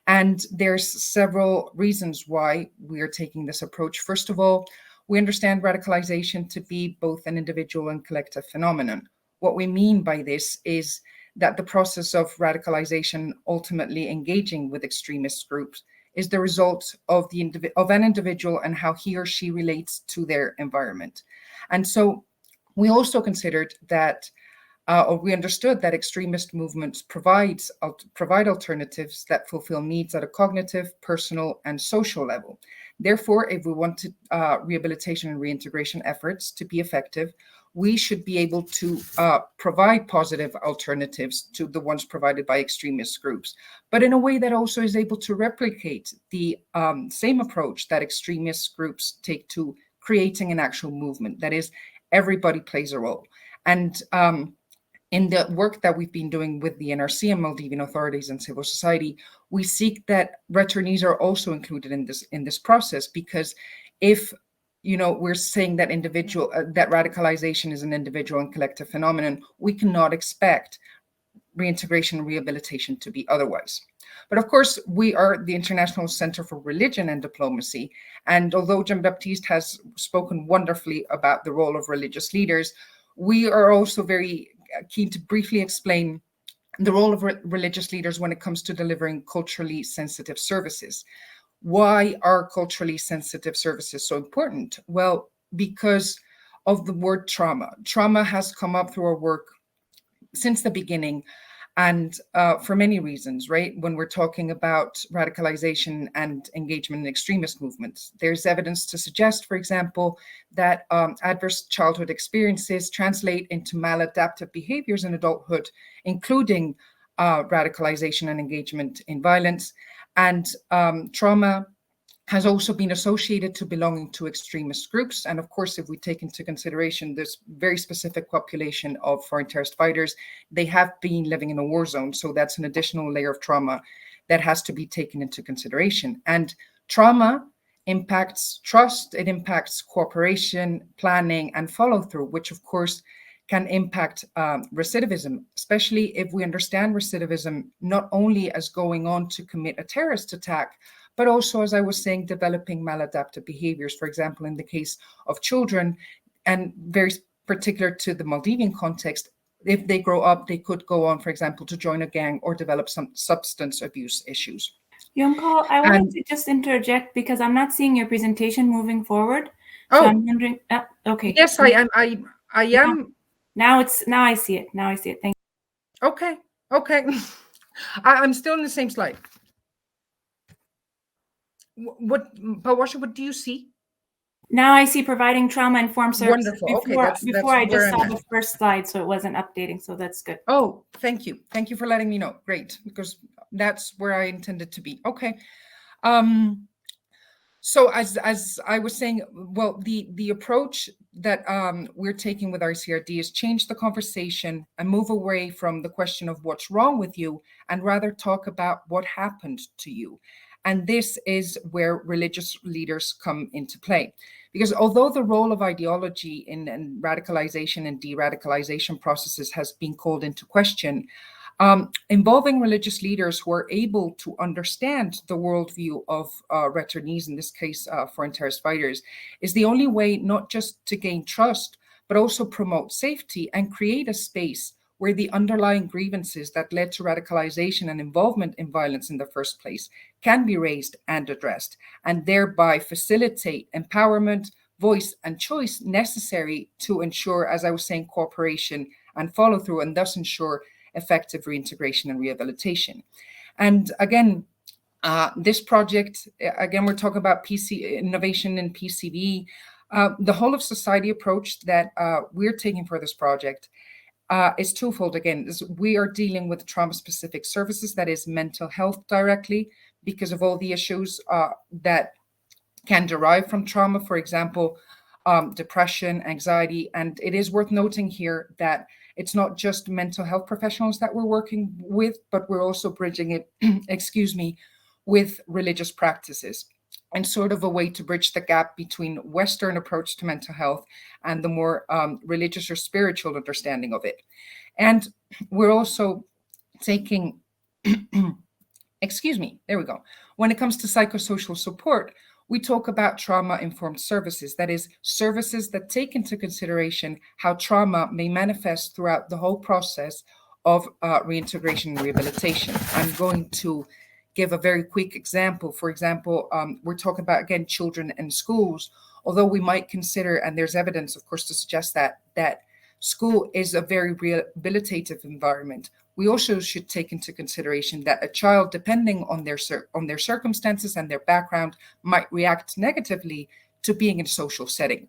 And there's several reasons why we're taking this approach. First of all, we understand radicalization to be both an individual and collective phenomenon. What we mean by this is that the process of radicalization, ultimately engaging with extremist groups, is the result of an individual and how he or she relates to their environment. And so we also considered that, or we understood that extremist movements provide alternatives that fulfill needs at a cognitive, personal, and social level. Therefore, if we want rehabilitation and reintegration efforts to be effective, we should be able to provide positive alternatives to the ones provided by extremist groups, but in a way that also is able to replicate the same approach that extremist groups take to creating an actual movement. That is, everybody plays a role. And in the work that we've been doing with the NRC and Maldivian authorities and civil society, we seek that returnees are also included in this process, because if we're saying that that radicalization is an individual and collective phenomenon, we cannot expect reintegration and rehabilitation to be otherwise. But of course, we are the International Center for Religion and Diplomacy. And although Jean-Baptiste has spoken wonderfully about the role of religious leaders, we are also very keen to briefly explain the role of religious leaders when it comes to delivering culturally sensitive services. Why are culturally sensitive services so important? Well, because of the word trauma. Trauma has come up through our work since the beginning, and for many reasons, right? When we're talking about radicalization and engagement in extremist movements, there's evidence to suggest, for example, that adverse childhood experiences translate into maladaptive behaviors in adulthood, including radicalization and engagement in violence. And trauma has also been associated to belonging to extremist groups. And of course, if we take into consideration this very specific population of foreign terrorist fighters, they have been living in a war zone. So that's an additional layer of trauma that has to be taken into consideration. And trauma impacts trust, it impacts cooperation, planning, and follow through, which of course can impact recidivism, especially if we understand recidivism not only as going on to commit a terrorist attack, but also, as I was saying, developing maladaptive behaviors, for example, in the case of children, and very particular to the Maldivian context, if they grow up, they could go on, for example, to join a gang or develop some substance abuse issues. Young-Paul, I wanted to just interject because I'm not seeing your presentation moving forward. So I'm wondering, okay. Yes, I am. Now I see it. Now I see it. Thank you. Okay. I'm still in the same slide. Pawasha, what do you see? Now I see providing trauma-informed services. Wonderful. Before I just saw the first slide, so it wasn't updating. So that's good. Oh, thank you. Thank you for letting me know. Great, because that's where I intended to be. Okay. So as I was saying, well, the approach that we're taking with ICRD is change the conversation and move away from the question of what's wrong with you, and rather talk about what happened to you. And this is where religious leaders come into play. Because although the role of ideology in radicalization and de-radicalization processes has been called into question, involving religious leaders who are able to understand the worldview of returnees, in this case, foreign terrorist fighters, is the only way not just to gain trust, but also promote safety and create a space where the underlying grievances that led to radicalization and involvement in violence in the first place can be raised and addressed, and thereby facilitate empowerment, voice, and choice necessary to ensure, as I was saying, cooperation and follow through, and thus ensure effective reintegration and rehabilitation. And again, this project, again, we're talking about innovation in PCV. The whole of society approach that we're taking for this project is twofold. Again, we are dealing with trauma-specific services, that is mental health directly, because of all the issues that can derive from trauma, for example, depression, anxiety. And it is worth noting here that it's not just mental health professionals that we're working with, but we're also bridging it, excuse me, with religious practices, and sort of a way to bridge the gap between Western approach to mental health and the more religious or spiritual understanding of it. And we're also taking, excuse me, there we go. When it comes to psychosocial support, we talk about trauma-informed services, that is, services that take into consideration how trauma may manifest throughout the whole process of reintegration and rehabilitation. I'm going to give a very quick example. For example, we're talking about, again, children in schools, although we might consider, and there's evidence, of course, to suggest that school is a very rehabilitative environment. We also should take into consideration that a child, depending on their circumstances and their background, might react negatively to being in a social setting.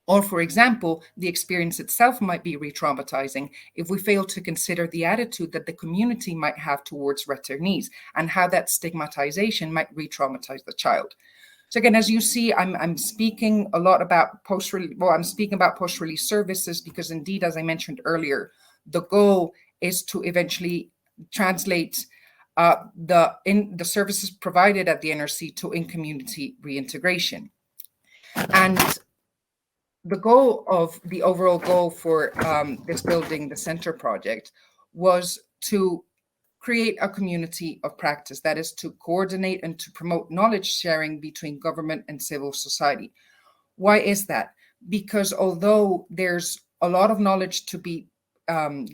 Or, for example, the experience itself might be re-traumatizing if we fail to consider the attitude that the community might have towards returnees and how that stigmatization might re-traumatize the child. So again, as you see, I'm speaking a lot about post-release services because indeed, as I mentioned earlier, the goal is to eventually translate the services provided at the NRC to in-community reintegration. And the overall goal for this Building the Center project was to create a community of practice, that is to coordinate and to promote knowledge sharing between government and civil society. Why is that? Because although there's a lot of knowledge to be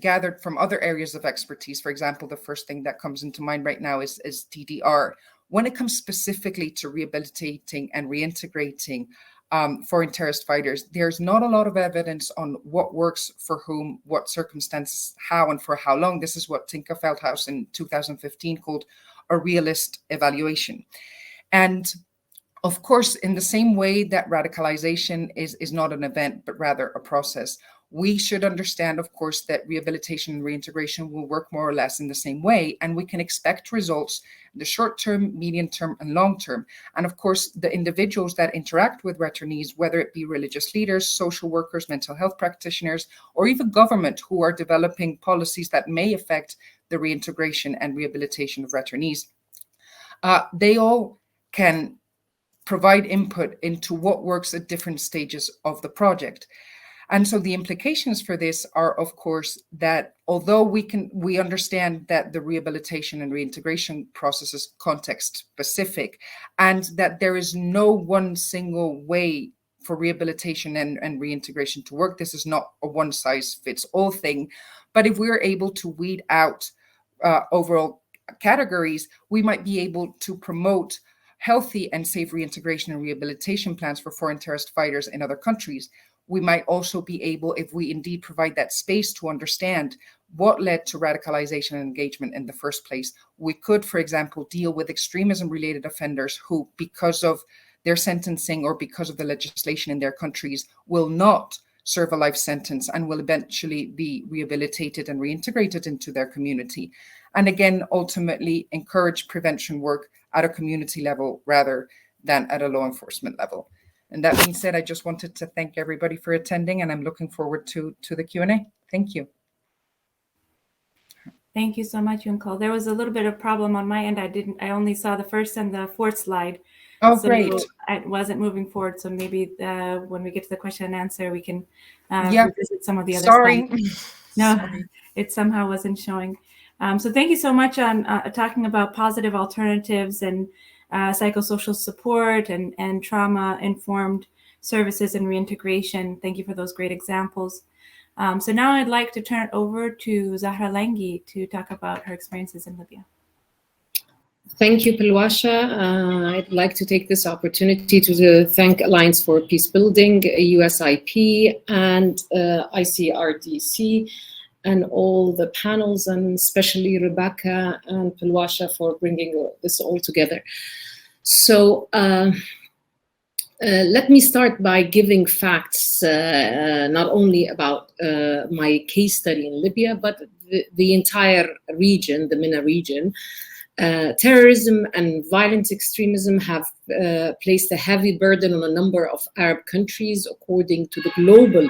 gathered from other areas of expertise, for example, the first thing that comes into mind right now is DDR. When it comes specifically to rehabilitating and reintegrating foreign terrorist fighters, there's not a lot of evidence on what works for whom, what circumstances, how, and for how long. This is what Tinka Feldhaus in 2015 called a realist evaluation. And of course, in the same way that radicalization is not an event, but rather a process, we should understand, of course, that rehabilitation and reintegration will work more or less in the same way, and we can expect results in the short term, medium term, and long term. And of course, the individuals that interact with returnees, whether it be religious leaders, social workers, mental health practitioners, or even government who are developing policies that may affect the reintegration and rehabilitation of returnees, they all can provide input into what works at different stages of the project. And so the implications for this are, of course, that although we understand that the rehabilitation and reintegration process is context specific, and that there is no one single way for rehabilitation and reintegration to work. This is not a one size fits all thing. But if we're able to weed out overall categories, we might be able to promote healthy and safe reintegration and rehabilitation plans for foreign terrorist fighters in other countries. We might also be able, if we indeed provide that space to understand what led to radicalization and engagement in the first place, we could, for example, deal with extremism-related offenders who, because of their sentencing or because of the legislation in their countries, will not serve a life sentence and will eventually be rehabilitated and reintegrated into their community. And again, ultimately encourage prevention work at a community level rather than at a law enforcement level. And that being said, I just wanted to thank everybody for attending, and I'm looking forward to the Q&A. Thank you. Thank you so much, Yunkol. There was a little bit of problem on my end. I only saw the first and the fourth slide. Oh, so great. It wasn't moving forward. So maybe when we get to the question and answer, we can Yeah. revisit some of the other Sorry. slides. No, Sorry. It somehow wasn't showing. So thank you so much on talking about positive alternatives and psychosocial support and trauma-informed services and reintegration. Thank you for those great examples. So now I'd like to turn it over to Zahra Langi to talk about her experiences in Libya. Thank you, Palwasha. I'd like to take this opportunity to thank Alliance for Peacebuilding, USIP, and ICRDC, and all the panels, and especially Rebecca and Palwasha for bringing this all together. So let me start by giving facts, not only about my case study in Libya, but the entire region, the MENA region. Terrorism and violent extremism have placed a heavy burden on a number of Arab countries. According to the Global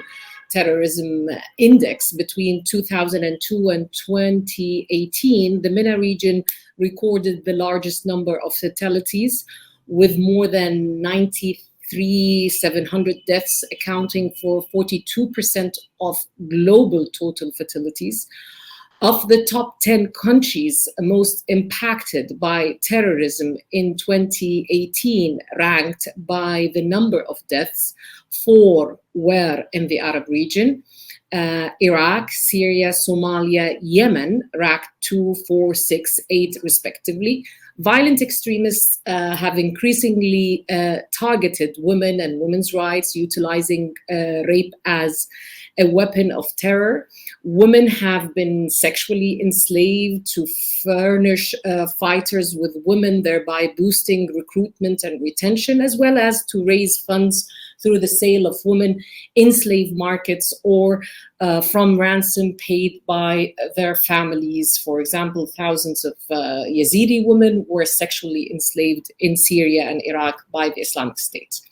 Terrorism Index, between 2002 and 2018, the MENA region recorded the largest number of fatalities, with more than 93,700 deaths, accounting for 42% of global total fatalities. Of the top 10 countries most impacted by terrorism in 2018, ranked by the number of deaths, 4 were in the Arab region. Iraq, Syria, Somalia, Yemen ranked 2, 4, 6, 8 respectively. Violent extremists have increasingly targeted women and women's rights, utilizing rape as a weapon of terror. Women have been sexually enslaved to furnish fighters with women, thereby boosting recruitment and retention, as well as to raise funds through the sale of women in slave markets or from ransom paid by their families. For example, thousands of Yazidi women were sexually enslaved in Syria and Iraq by the Islamic State.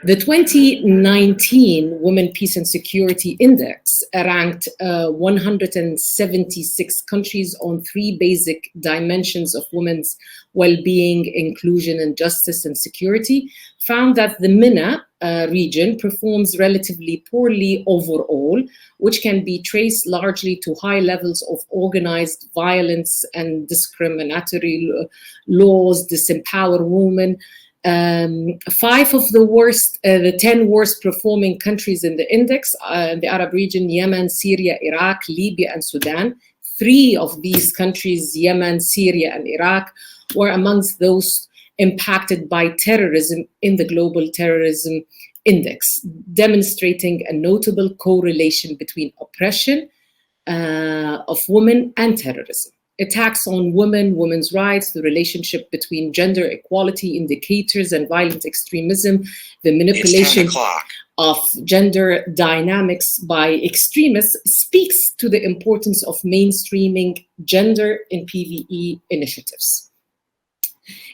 The 2019 Women, Peace and Security Index ranked 176 countries on 3 basic dimensions of women's well-being, inclusion, and justice and security, found that the MENA region performs relatively poorly overall, which can be traced largely to high levels of organized violence and discriminatory laws, disempower women. 5 of the 10 worst performing countries in the index, in the Arab region, Yemen, Syria, Iraq, Libya, and Sudan. 3 of these countries, Yemen, Syria, and Iraq, were amongst those impacted by terrorism in the Global Terrorism Index, demonstrating a notable correlation between oppression of women and terrorism. Attacks on women, women's rights, the relationship between gender equality indicators and violent extremism, the manipulation of gender dynamics by extremists speaks to the importance of mainstreaming gender in PVE initiatives.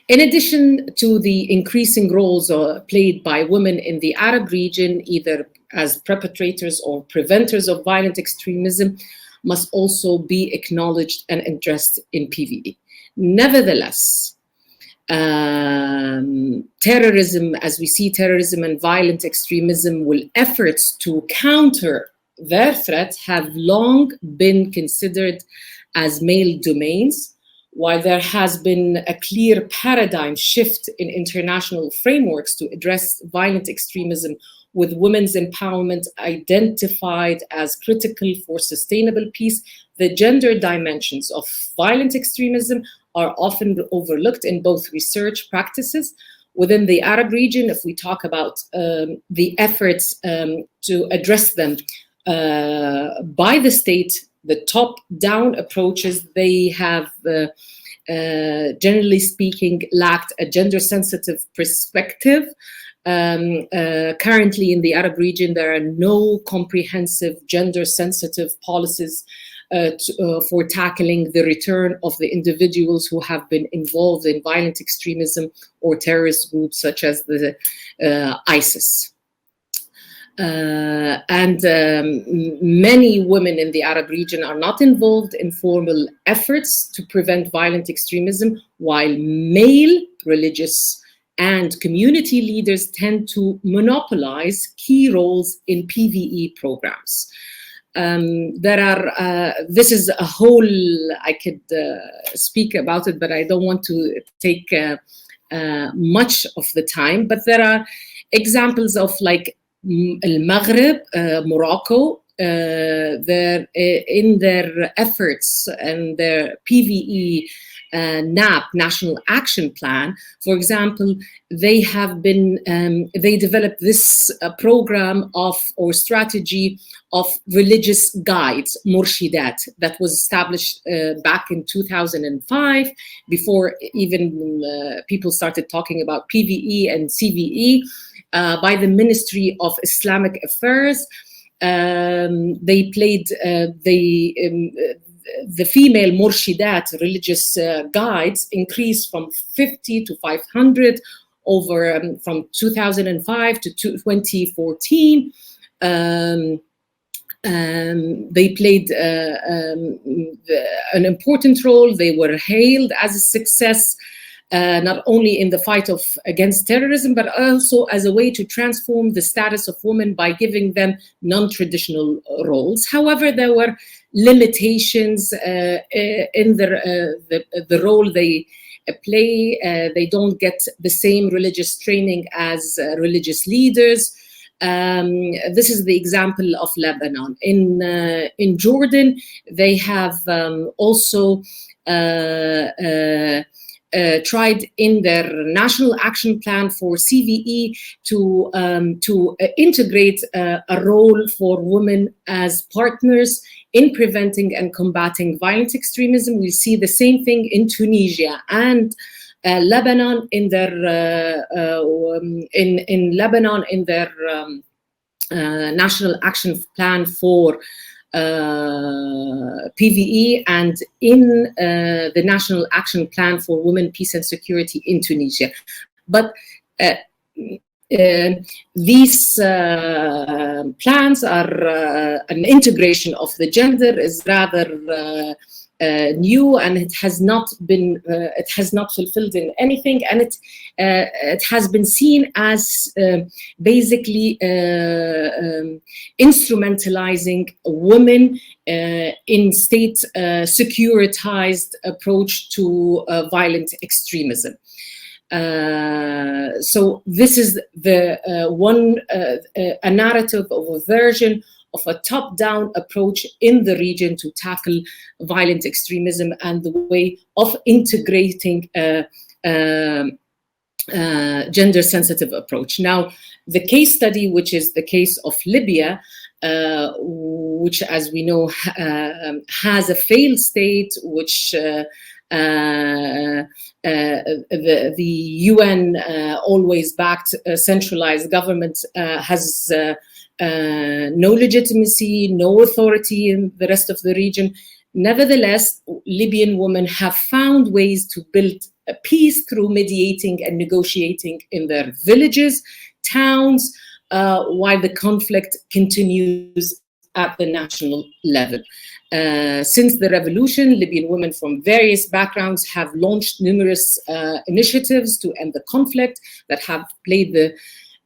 In addition to the increasing roles played by women in the Arab region, either as perpetrators or preventers of violent extremism, must also be acknowledged and addressed in PVE. Nevertheless, terrorism, as we see terrorism and violent extremism, efforts to counter their threat have long been considered as male domains, while there has been a clear paradigm shift in international frameworks to address violent extremism, with women's empowerment identified as critical for sustainable peace. The gender dimensions of violent extremism are often overlooked in both research practices. Within the Arab region, if we talk about the efforts to address them by the state, the top-down approaches, they have, generally speaking, lacked a gender-sensitive perspective. Currently in the Arab region, there are no comprehensive gender-sensitive policies for tackling the return of the individuals who have been involved in violent extremism or terrorist groups such as the ISIS. Many women in the Arab region are not involved in formal efforts to prevent violent extremism, while male religious and community leaders tend to monopolize key roles in PVE programs. This is a whole, I could speak about it, but I don't want to take much of the time. But there are examples of like Al-Maghrib, Morocco, in their efforts and their PVE NAP, National Action Plan, for example, they have been, they developed this program or strategy of religious guides, murshidat, that was established back in 2005, before even people started talking about PVE and CVE, by the Ministry of Islamic Affairs. They played the female murshidat, religious guides, increased from 50 to 500 over from 2005 to 2014. They played an important role. They were hailed as a success, not only in the fight against terrorism, but also as a way to transform the status of women by giving them non-traditional roles. However, there were limitations in the role they play. They don't get the same religious training as religious leaders. This is the example of Lebanon. In Jordan, they have also tried in their National Action Plan for CVE to integrate a role for women as partners in preventing and combating violent extremism. We see the same thing in Tunisia and Lebanon in their National Action Plan for PVE, and in the National Action Plan for Women, Peace and Security in Tunisia. But these plans are an integration of the gender is rather new, and it has not fulfilled in anything, and it has been seen as basically instrumentalizing women in state securitized approach to violent extremism. So this is the a narrative of a version of a top-down approach in the region to tackle violent extremism, and the way of integrating gender-sensitive approach. Now, the case study, which is the case of Libya, which, as we know, has a failed state, which the UN always backed centralized government, has no legitimacy, no authority in the rest of the region. Nevertheless, Libyan women have found ways to build a peace through mediating and negotiating in their villages, towns, while the conflict continues at the national level. Since the revolution, Libyan women from various backgrounds have launched numerous initiatives to end the conflict that have played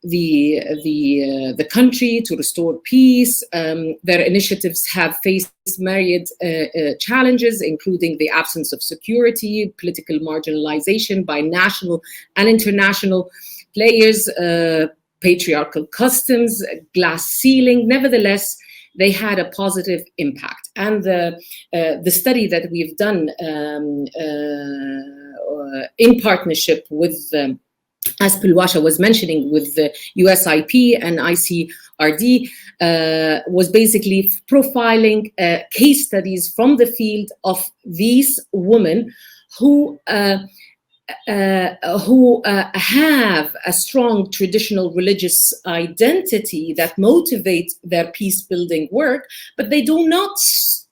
the country to restore peace. Their initiatives have faced myriad challenges, including the absence of security, political marginalization by national and international players, patriarchal customs, glass ceiling. Nevertheless, they had a positive impact. And the study that we've done in partnership with as Palwasha was mentioning, with the USIP and ICRD, was basically profiling case studies from the field of these women who have a strong traditional religious identity that motivate their peace building work, but they do not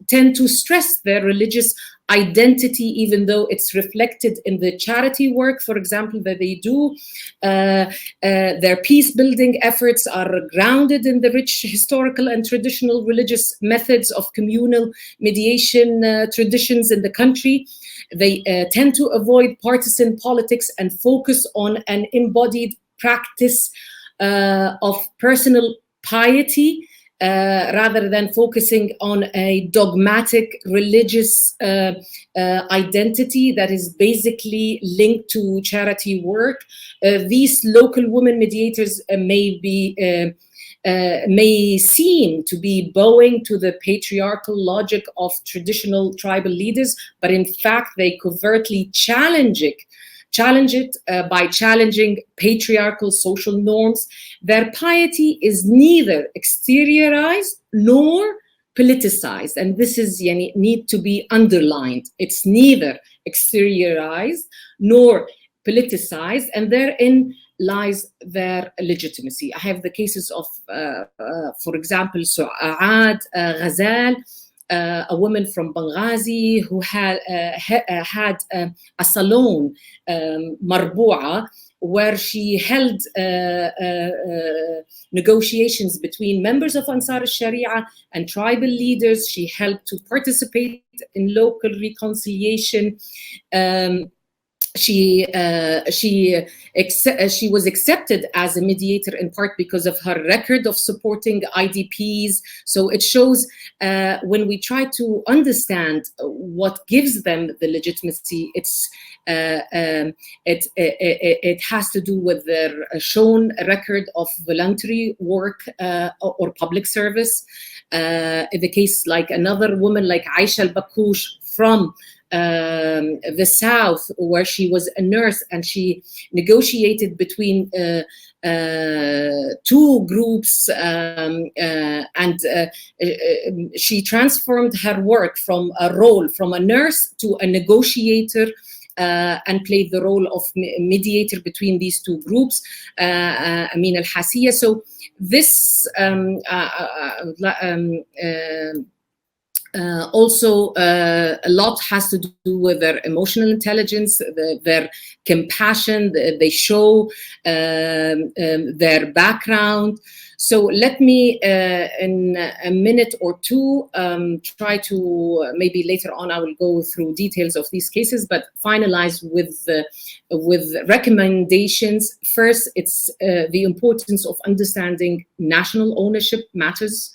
tend to stress their religious identity, even though it's reflected in the charity work, for example, that they do. Their peace building efforts are grounded in the rich historical and traditional religious methods of communal mediation traditions in the country. They tend to avoid partisan politics and focus on an embodied practice of personal piety, rather than focusing on a dogmatic religious identity that is basically linked to charity work. These local women mediators may seem to be bowing to the patriarchal logic of traditional tribal leaders, but in fact they covertly challenge it by challenging patriarchal social norms. Their piety is neither exteriorized nor politicized, and this is need to be underlined. It's neither exteriorized nor politicized, and therein lies their legitimacy. I have the cases of, for example, Su'ad Ghazal, a woman from Benghazi who had a salon, Marbu'a, where she held negotiations between members of Ansar al-Sharia and tribal leaders. She helped to participate in local reconciliation. She was accepted as a mediator in part because of her record of supporting IDPs. So it shows when we try to understand what gives them the legitimacy, it has to do with their shown record of voluntary work or public service. In the case like another woman like Aisha al-Bakush from the south, where she was a nurse and she negotiated between two groups, and she transformed her work from a role from a nurse to a negotiator, and played the role of mediator between these two groups, Amin al-Hasiya. So this also a lot has to do with their emotional intelligence, their compassion. They show their background. So let me, in a minute or two, try to, maybe later on I will go through details of these cases, but finalize with recommendations. First, it's the importance of understanding national ownership matters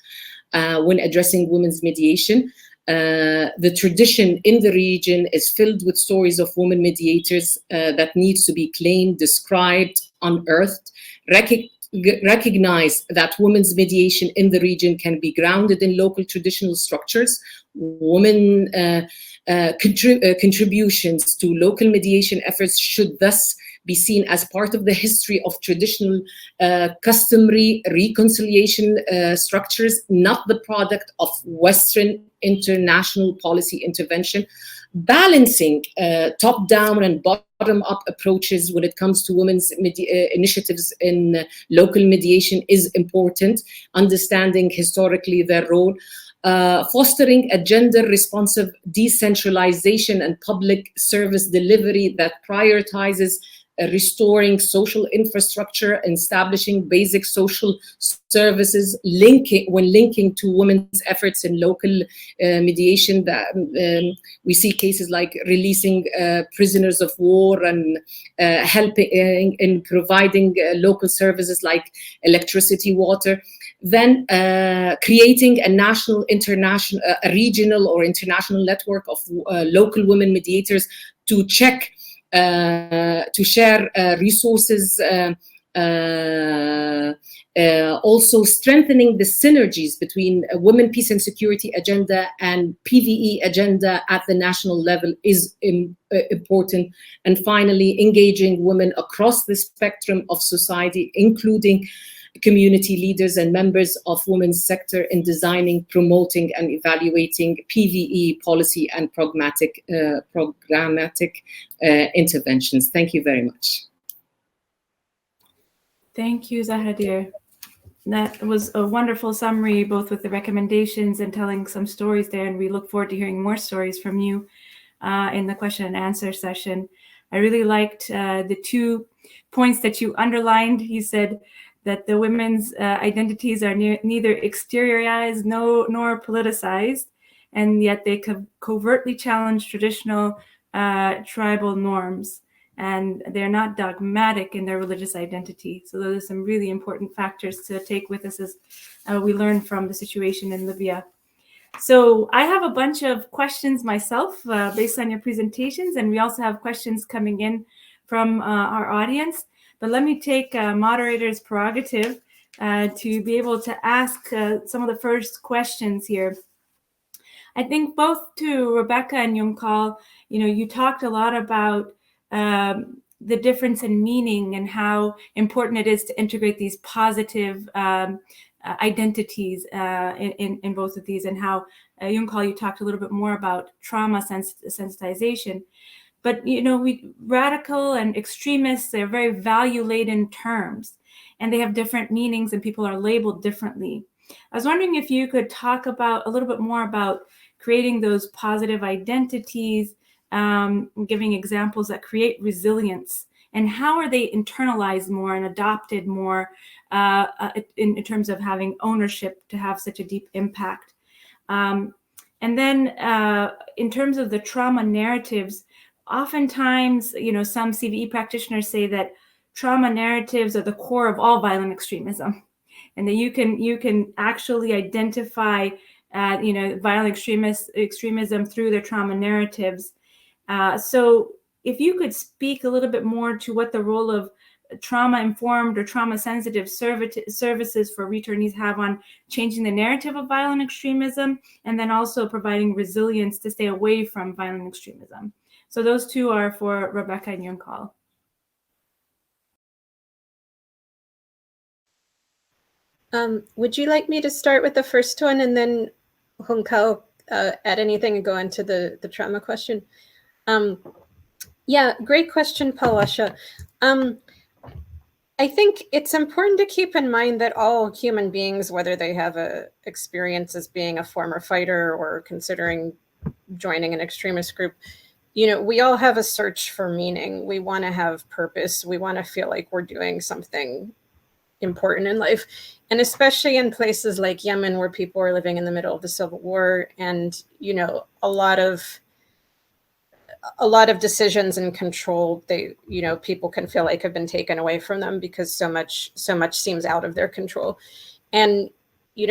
when addressing women's mediation. The tradition in the region is filled with stories of women mediators that needs to be claimed, described, unearthed. Recognize that women's mediation in the region can be grounded in local traditional structures. Women contributions to local mediation efforts should thus be seen as part of the history of traditional customary reconciliation structures, not the product of Western international policy intervention. Balancing top-down and bottom-up approaches when it comes to women's initiatives in local mediation is important, understanding historically their role. Fostering a gender-responsive decentralization and public service delivery that prioritizes restoring social infrastructure and establishing basic social services, when linking to women's efforts in local mediation. That we see cases like releasing prisoners of war and helping in providing local services like electricity, water. Then creating a national, international, a regional or international network of local women mediators to check, to share resources, also strengthening the synergies between women, peace and security agenda and PVE agenda at the national level is important. And finally, engaging women across the spectrum of society, including community leaders and members of women's sector in designing, promoting and evaluating PVE policy and programmatic interventions. Thank you very much. Thank you, Zahadir. That was a wonderful summary, both with the recommendations and telling some stories there, and we look forward to hearing more stories from you. in the question and answer session. I really liked the 2 points that you underlined. You said that the women's identities are neither exteriorized nor politicized, and yet they covertly challenge traditional tribal norms, and they're not dogmatic in their religious identity. So those are some really important factors to take with us as we learn from the situation in Libya. So I have a bunch of questions myself based on your presentations, and we also have questions coming in from our audience. But let me take moderator's prerogative to be able to ask some of the first questions here. I think both to Rebecca and Yunkal, you talked a lot about the difference in meaning and how important it is to integrate these positive identities in both of these, and how Yunkal, you talked a little bit more about trauma sensitization. But radical and extremists, they're very value-laden terms, and they have different meanings, and people are labeled differently. I was wondering if you could talk about a little bit more about creating those positive identities, giving examples that create resilience, and how are they internalized more and adopted more in terms of having ownership to have such a deep impact. And then in terms of the trauma narratives, oftentimes, some CVE practitioners say that trauma narratives are the core of all violent extremism, and that you can actually identify violent extremism through their trauma narratives. So if you could speak a little bit more to what the role of trauma-informed or trauma-sensitive services for returnees have on changing the narrative of violent extremism, and then also providing resilience to stay away from violent extremism. So those 2 are for Rebecca and Yunkal. Would you like me to start with the first one and then Yunkal add anything and go into the trauma question? Yeah, great question, Palasha. I think it's important to keep in mind that all human beings, whether they have a experience as being a former fighter or considering joining an extremist group, we all have a search for meaning. We want to have purpose. We want to feel like we're doing something important in life. And especially in places like Yemen, where people are living in the middle of the civil war, and, a lot of decisions and control, people can feel like have been taken away from them because so much seems out of their control. And,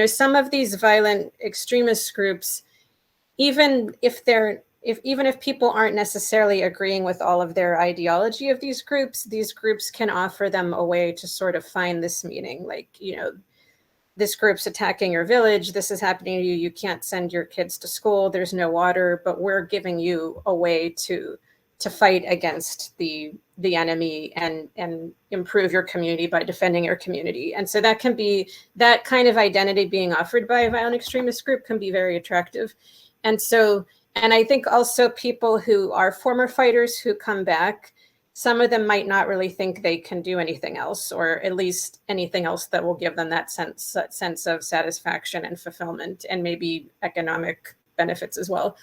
some of these violent extremist groups, even if people aren't necessarily agreeing with all of their ideology of these groups can offer them a way to sort of find this meaning. Like, this group's attacking your village, this is happening to you, you can't send your kids to school, there's no water, but we're giving you a way to fight against the enemy and improve your community by defending your community. And so that kind of identity being offered by a violent extremist group can be very attractive. And I think also people who are former fighters who come back, some of them might not really think they can do anything else, or at least anything else that will give them that sense of satisfaction and fulfillment, and maybe economic benefits as well.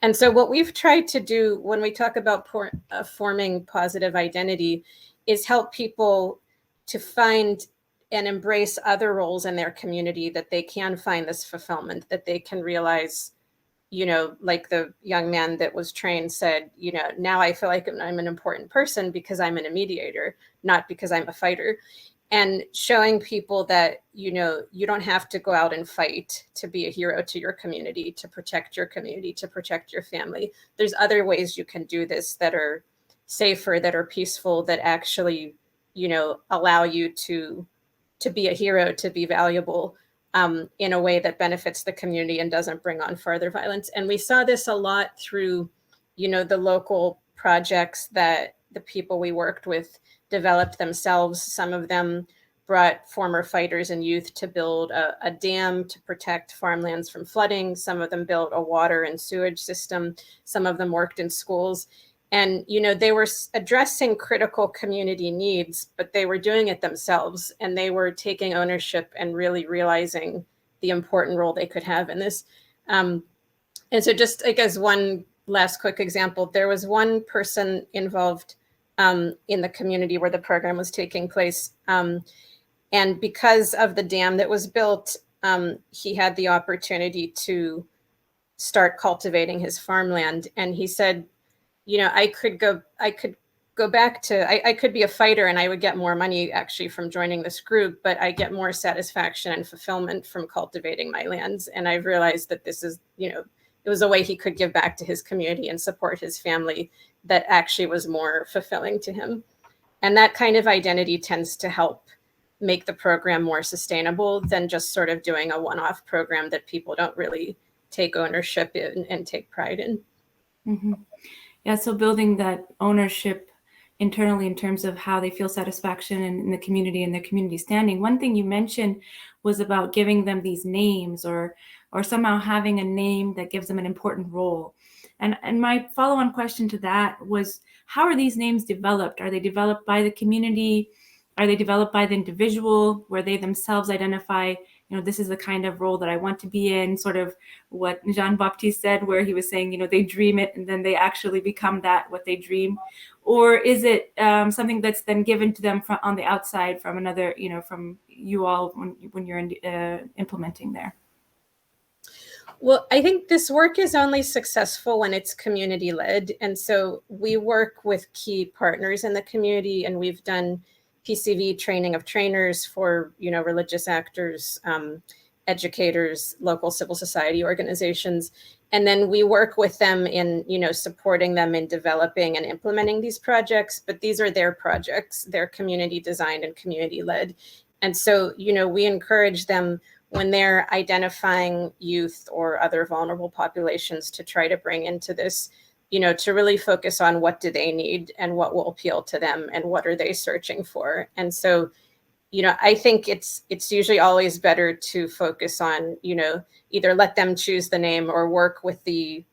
And so what we've tried to do when we talk about forming positive identity is help people to find and embrace other roles in their community, that they can find this fulfillment, that they can realize, like the young man that was trained said, now I feel like I'm an important person because I'm a mediator, not because I'm a fighter. And showing people that, you don't have to go out and fight to be a hero to your community, to protect your community, to protect your family. There's other ways you can do this that are safer, that are peaceful, that actually, allow you to be a hero, to be valuable, in a way that benefits the community and doesn't bring on further violence. And we saw this a lot through, the local projects that the people we worked with developed themselves. Some of them brought former fighters and youth to build a dam to protect farmlands from flooding. Some of them built a water and sewage system. Some of them worked in schools. And, they were addressing critical community needs, but they were doing it themselves. And they were taking ownership and really realizing the important role they could have in this. And so just, I guess, one last quick example. There was one person involved in the community where the program was taking place. And because of the dam that was built, he had the opportunity to start cultivating his farmland. And he said, you know, I could go back to, I could be a fighter and I would get more money actually from joining this group, but I get more satisfaction and fulfillment from cultivating my lands. And I've realized that this is, you know, it was a way he could give back to his community and support his family that actually was more fulfilling to him. And that kind of identity tends to help make the program more sustainable than just sort of doing a one-off program that people don't really take ownership in and take pride in. Mm-hmm. Yeah, so building that ownership internally in terms of how they feel satisfaction in the community and their community standing. One thing you mentioned was about giving them these names or somehow having a name that gives them an important role. And my follow-on question to that was, how are these names developed? Are they developed by the community? Are they developed by the individual, where they themselves identify, you know, this is the kind of role that I want to be in, sort of what Jean-Baptiste said, where he was saying, you know, they dream it and then they actually become that, what they dream? Or is it something that's then given to them from on the outside from another, you know, from you all when you're implementing there? Well, I think this work is only successful when it's community led. And so we work with key partners in the community, and we've done PCV training of trainers for, you know, religious actors, educators, local civil society organizations. And then we work with them in, you know, supporting them in developing and implementing these projects. But these are their projects. They're community designed and community led. And so, you know, we encourage them when they're identifying youth or other vulnerable populations to try to bring into this, you know, to really focus on what do they need and what will appeal to them and what are they searching for. And so, you know, I think it's usually always better to focus on, you know, either let them choose the name or work with the,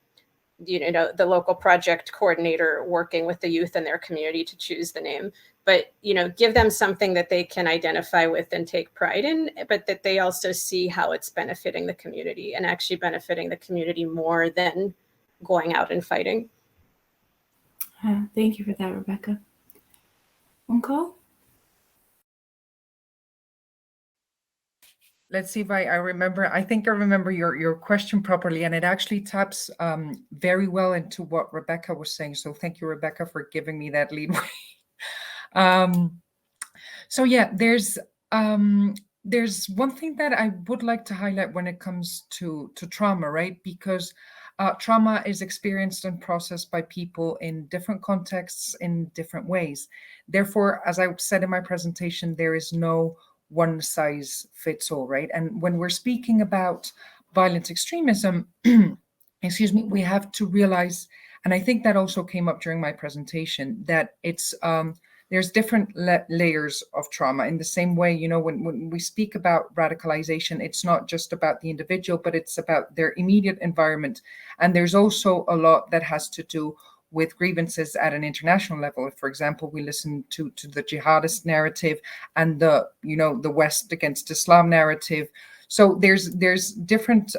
you know, the local project coordinator working with the youth in their community to choose the name. But, you know, give them something that they can identify with and take pride in, but that they also see how it's benefiting the community and actually benefiting the community more than going out and fighting. Thank you for that, Rebecca. Unkol? Let's see if I remember. I think I remember your question properly, and it actually taps very well into what Rebecca was saying. So thank you, Rebecca, for giving me that leadway. So yeah, there's one thing that I would like to highlight when it comes to trauma, right? Because trauma is experienced and processed by people in different contexts in different ways. Therefore, as I said in my presentation, there is no one size fits all, right? And when we're speaking about violent extremism, excuse me, we have to realize, and I think that also came up during my presentation, that it's there's different layers of trauma. In the same way, you know, when we speak about radicalization, it's not just about the individual, but it's about their immediate environment. And there's also a lot that has to do with grievances at an international level. For example, we listen to the jihadist narrative and the, you know, the West against Islam narrative. So there's different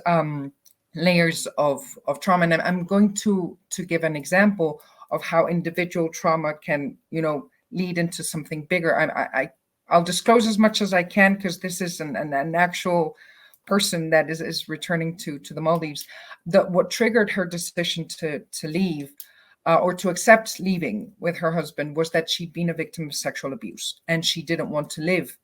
layers of trauma. And I'm going to give an example of how individual trauma can, you know, lead into something bigger. I'll disclose as much as I can, because this is an actual person that is returning to the Maldives. What triggered her decision to leave or to accept leaving with her husband was that she'd been a victim of sexual abuse, and she didn't want to live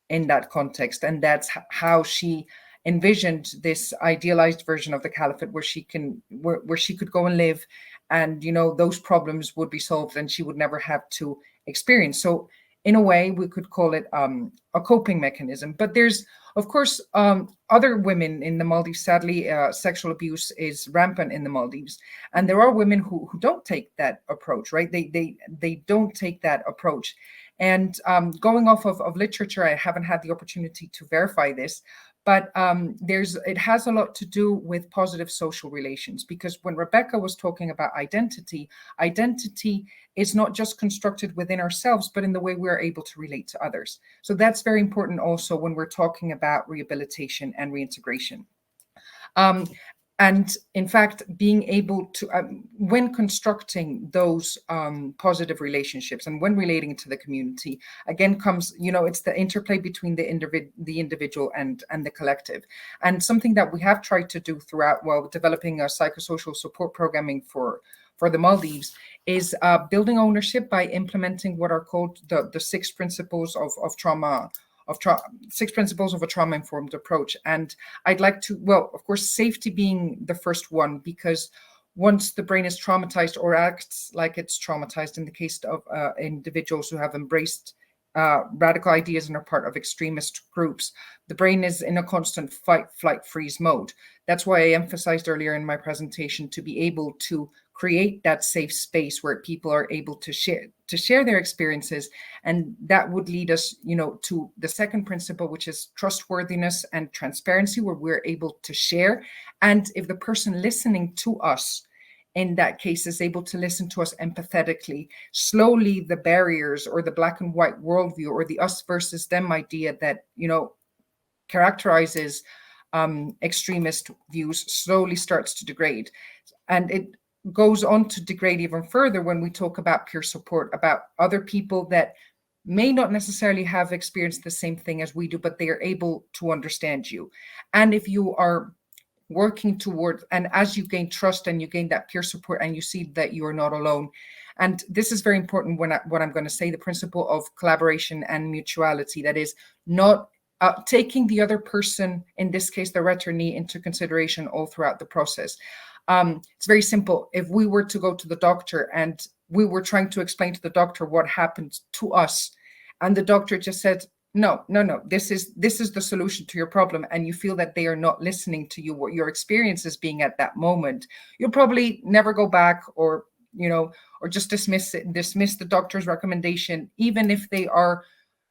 in that context. And that's how she envisioned this idealized version of the caliphate, where she could go and live, and, you know, those problems would be solved and she would never have to experience. So in a way, we could call it a coping mechanism. But there's, of course, other women in the Maldives. Sadly, sexual abuse is rampant in the Maldives, and there are women who don't take that approach, right? They don't take that approach. And going off of literature, I haven't had the opportunity to verify this, but it has a lot to do with positive social relations. Because when Rebecca was talking about identity is not just constructed within ourselves, but in the way we're able to relate to others. So that's very important also when we're talking about rehabilitation and reintegration. And in fact, being able to, when constructing those positive relationships and when relating to the community, again comes, it's the interplay between the individual and the collective. And something that we have tried to do throughout, while developing a psychosocial support programming for the Maldives, is building ownership by implementing what are called the 6 principles of trauma. 6 principles of a trauma-informed approach. And I'd like to, well, of course, safety being the first one, because once the brain is traumatized or acts like it's traumatized, in the case of individuals who have embraced radical ideas and are part of extremist groups, the brain is in a constant fight, flight, freeze mode. That's why I emphasized earlier in my presentation to be able to create that safe space where people are able to share their experiences. And that would lead us, to the second principle, which is trustworthiness and transparency, where we're able to share. And if the person listening to us in that case is able to listen to us empathetically, slowly the barriers or the black and white worldview or the us versus them idea that, characterizes extremist views slowly starts to degrade. And it goes on to degrade even further when we talk about peer support, about other people that may not necessarily have experienced the same thing as we do, but they are able to understand you. And if you are working towards, and as you gain trust and you gain that peer support and you see that you are not alone, and this is very important when what I'm going to say, the principle of collaboration and mutuality, that is not taking the other person, in this case, the returnee, into consideration all throughout the process. It's very simple. If we were to go to the doctor and we were trying to explain to the doctor what happened to us, and the doctor just said, no, this is the solution to your problem, and you feel that they are not listening to you, what your experience is being at that moment, you'll probably never go back, or just dismiss the doctor's recommendation, even if they are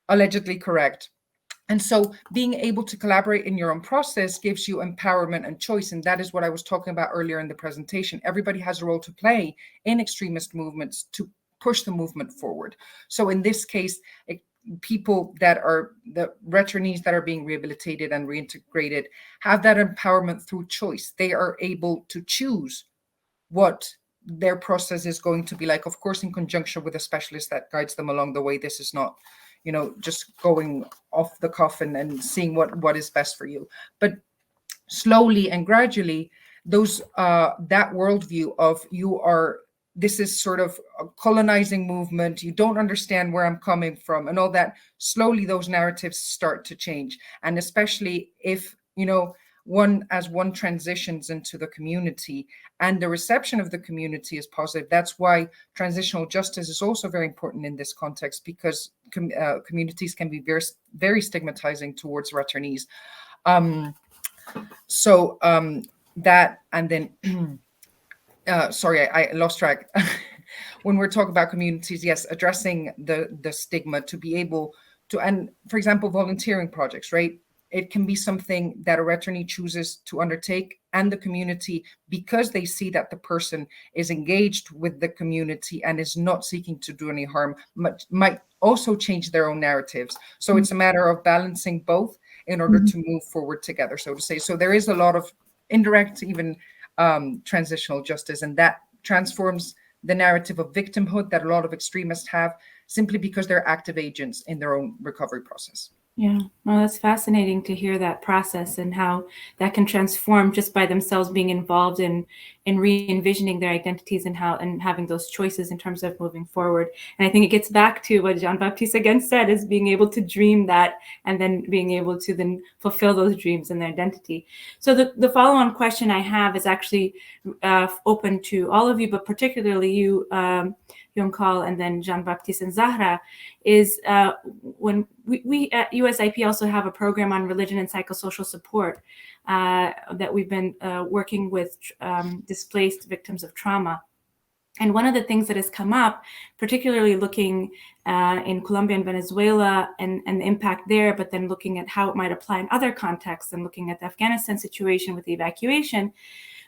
allegedly correct. And so being able to collaborate in your own process gives you empowerment and choice. And that is what I was talking about earlier in the presentation. Everybody has a role to play in extremist movements to push the movement forward. So in this case, people that are the returnees that are being rehabilitated and reintegrated have that empowerment through choice. They are able to choose what their process is going to be like, of course, in conjunction with a specialist that guides them along the way. This is not just going off the cuff and seeing what is best for you. But slowly and gradually, those that worldview of this is sort of a colonizing movement, you don't understand where I'm coming from and all that, slowly those narratives start to change. And especially if, one transitions into the community and the reception of the community is positive. That's why transitional justice is also very important in this context, because communities can be very, very stigmatizing towards returnees. That, and then, sorry, I lost track. When we're talking about communities, yes, addressing the stigma to be able to, and for example, volunteering projects, right? It can be something that a returnee chooses to undertake, and the community, because they see that the person is engaged with the community and is not seeking to do any harm, might also change their own narratives. So it's a matter of balancing both in order to move forward together, so to say. So there is a lot of indirect, even transitional justice, and that transforms the narrative of victimhood that a lot of extremists have, simply because they're active agents in their own recovery process. Yeah, well, that's fascinating to hear that process and how that can transform just by themselves being involved in re-envisioning their identities and having those choices in terms of moving forward. And I think it gets back to what Jean-Baptiste again said, is being able to dream that and then being able to then fulfill those dreams and their identity. So the follow-on question I have is actually open to all of you, but particularly you, Yonkal, and then Jean-Baptiste and Zahra, is when we at USIP also have a program on religion and psychosocial support that we've been working with displaced victims of trauma. And one of the things that has come up, particularly looking in Colombia and Venezuela and the impact there, but then looking at how it might apply in other contexts and looking at the Afghanistan situation with the evacuation,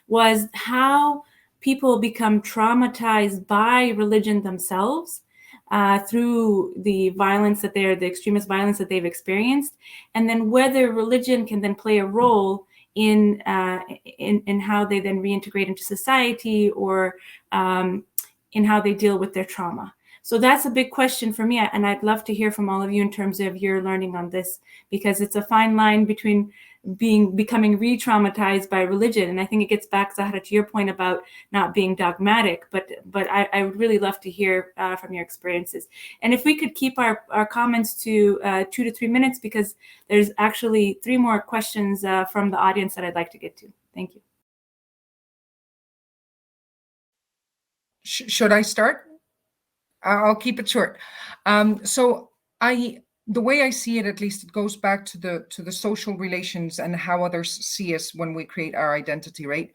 was how people become traumatized by religion themselves through the violence the extremist violence that they've experienced, and then whether religion can then play a role in how they then reintegrate into society, or in how they deal with their trauma. So that's a big question for me, and I'd love to hear from all of you in terms of your learning on this, because it's a fine line between becoming re-traumatized by religion. And I think it gets back, Zahra, to your point about not being dogmatic, but I would really love to hear from your experiences. And if we could keep our comments to 2 to 3 minutes, because there's actually 3 more questions from the audience that I'd like to get to. Thank you. Should I start? I'll keep it short. So the way I see it, at least, it goes back to the social relations and how others see us when we create our identity, right?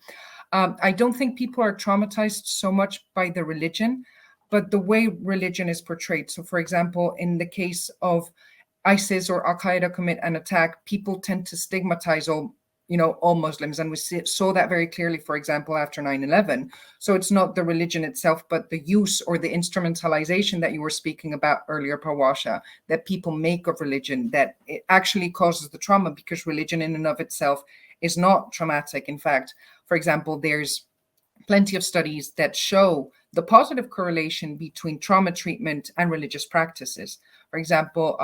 I don't think people are traumatized so much by the religion, but the way religion is portrayed. So, for example, in the case of ISIS or Al-Qaeda commit an attack, people tend to stigmatize all Muslims. And we saw that very clearly, for example, after 9/11. So it's not the religion itself, but the use or the instrumentalization that you were speaking about earlier, Pawasha, that people make of religion, that it actually causes the trauma, because religion in and of itself is not traumatic. In fact, for example, there's plenty of studies that show the positive correlation between trauma treatment and religious practices. For example,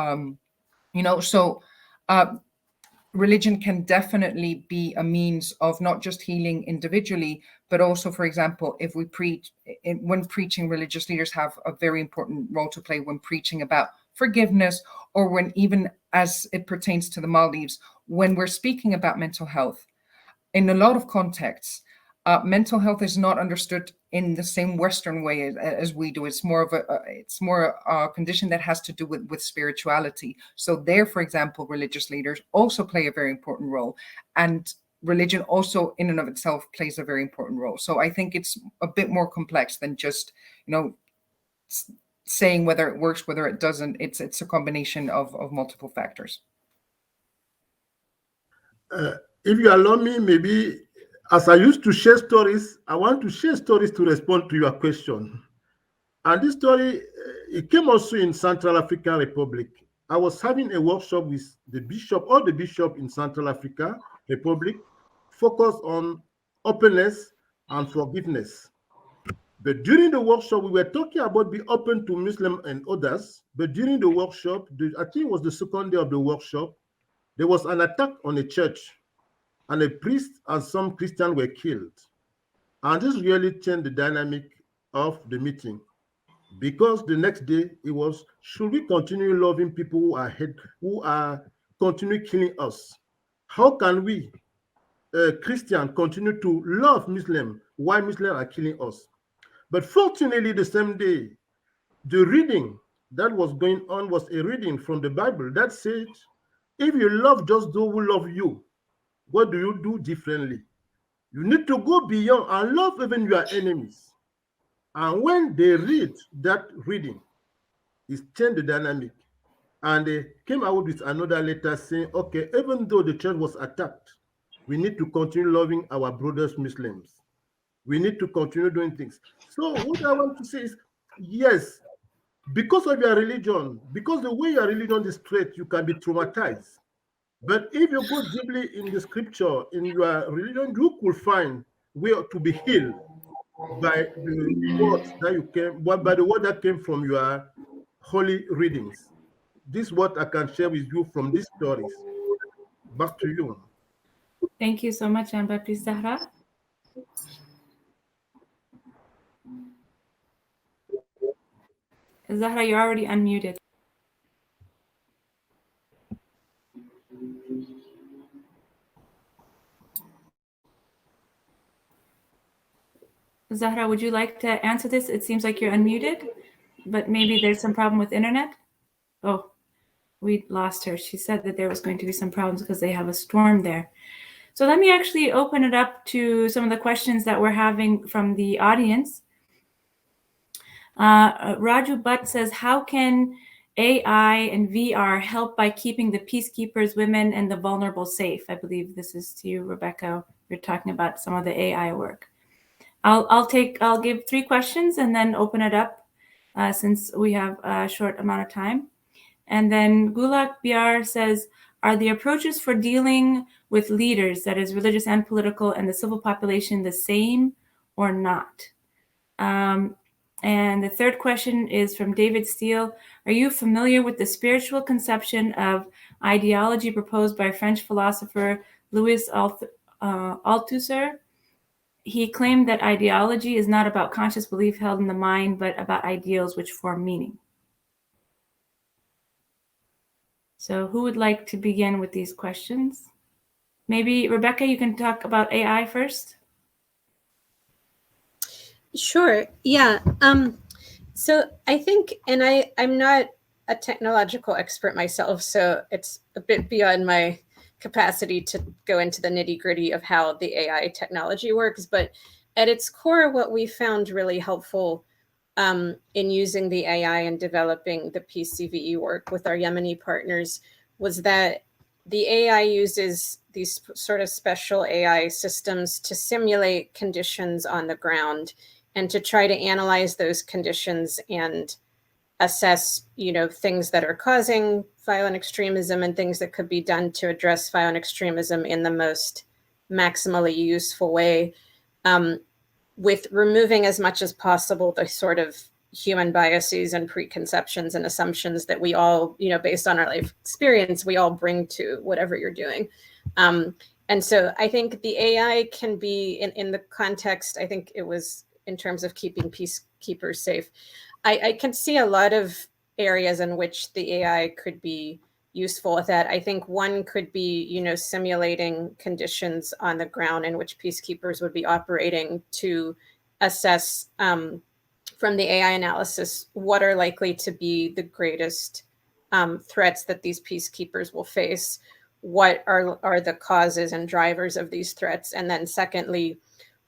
religion can definitely be a means of not just healing individually, but also, for example, if we when preaching, religious leaders have a very important role to play when preaching about forgiveness, or when, even as it pertains to the Maldives, when we're speaking about mental health. In a lot of contexts, mental health is not understood in the same Western way as we do. It's more a condition that has to do with spirituality. So there, for example, religious leaders also play a very important role, and religion also in and of itself plays a very important role. So I think it's a bit more complex than just, saying whether it works, whether it doesn't. It's a combination of multiple factors. If you allow me, maybe, as I used to share stories, I want to share stories to respond to your question. And this story, it came also in Central African Republic. I was having a workshop with all the bishops in Central Africa Republic, focused on openness and forgiveness. But during the workshop, we were talking about being open to Muslims and others. But during the workshop, I think it was the second day of the workshop, there was an attack on a church, and a priest and some Christians were killed. And this really changed the dynamic of the meeting, because the next day it was, should we continue loving people who are continue killing us? How can we, Christians, continue to love Muslims while Muslims are killing us? But fortunately, the same day, the reading that was going on was a reading from the Bible that said, if you love just those who love you, what do you do differently? You need to go beyond and love even your enemies. And when they read that reading, it changed the dynamic. And they came out with another letter saying, okay, even though the church was attacked, we need to continue loving our brothers Muslims. We need to continue doing things. So what I want to say is, yes, because of your religion, because the way your religion is straight, you can be traumatized. But if you go deeply in the scripture, in your religion, you could find where to be healed by the words by the word that came from your holy readings. This is what I can share with you from these stories. Back to you. Thank you so much, Jean-Baptiste. Zahra? Zahra, you're already unmuted. Zahra, would you like to answer this? It seems like you're unmuted, but maybe there's some problem with internet. Oh, we lost her. She said that there was going to be some problems because they have a storm there. So let me actually open it up to some of the questions that we're having from the audience. Raju Butt says, how can AI and VR help by keeping the peacekeepers, women, and the vulnerable safe? I believe this is to you, Rebecca. You're talking about some of the AI work. I'll give 3 questions and then open it up since we have a short amount of time. And then Gulak Biar says, Are the approaches for dealing with leaders, that is religious and political, and the civil population the same or not? And the third question is from David Steele. Are you familiar with the spiritual conception of ideology proposed by French philosopher Louis Althusser? He claimed that ideology is not about conscious belief held in the mind, but about ideals which form meaning. So who would like to begin with these questions? Maybe Rebecca, you can talk about AI first. Sure. Yeah. So I think, and I'm not a technological expert myself, so it's a bit beyond my capacity to go into the nitty-gritty of how the AI technology works. But at its core, what we found really helpful in using the AI and developing the PCVE work with our Yemeni partners was that the AI uses these sort of special AI systems to simulate conditions on the ground and to try to analyze those conditions and assess, things that are causing violent extremism and things that could be done to address violent extremism in the most maximally useful way, with removing as much as possible the sort of human biases and preconceptions and assumptions that we all, based on our life experience, we all bring to whatever you're doing. And so I think the AI can be in the context, I think it was in terms of keeping peacekeepers safe. I can see a lot of areas in which the AI could be useful with that. I think one could be, simulating conditions on the ground in which peacekeepers would be operating to assess from the AI analysis what are likely to be the greatest threats that these peacekeepers will face, what are the causes and drivers of these threats, and then secondly,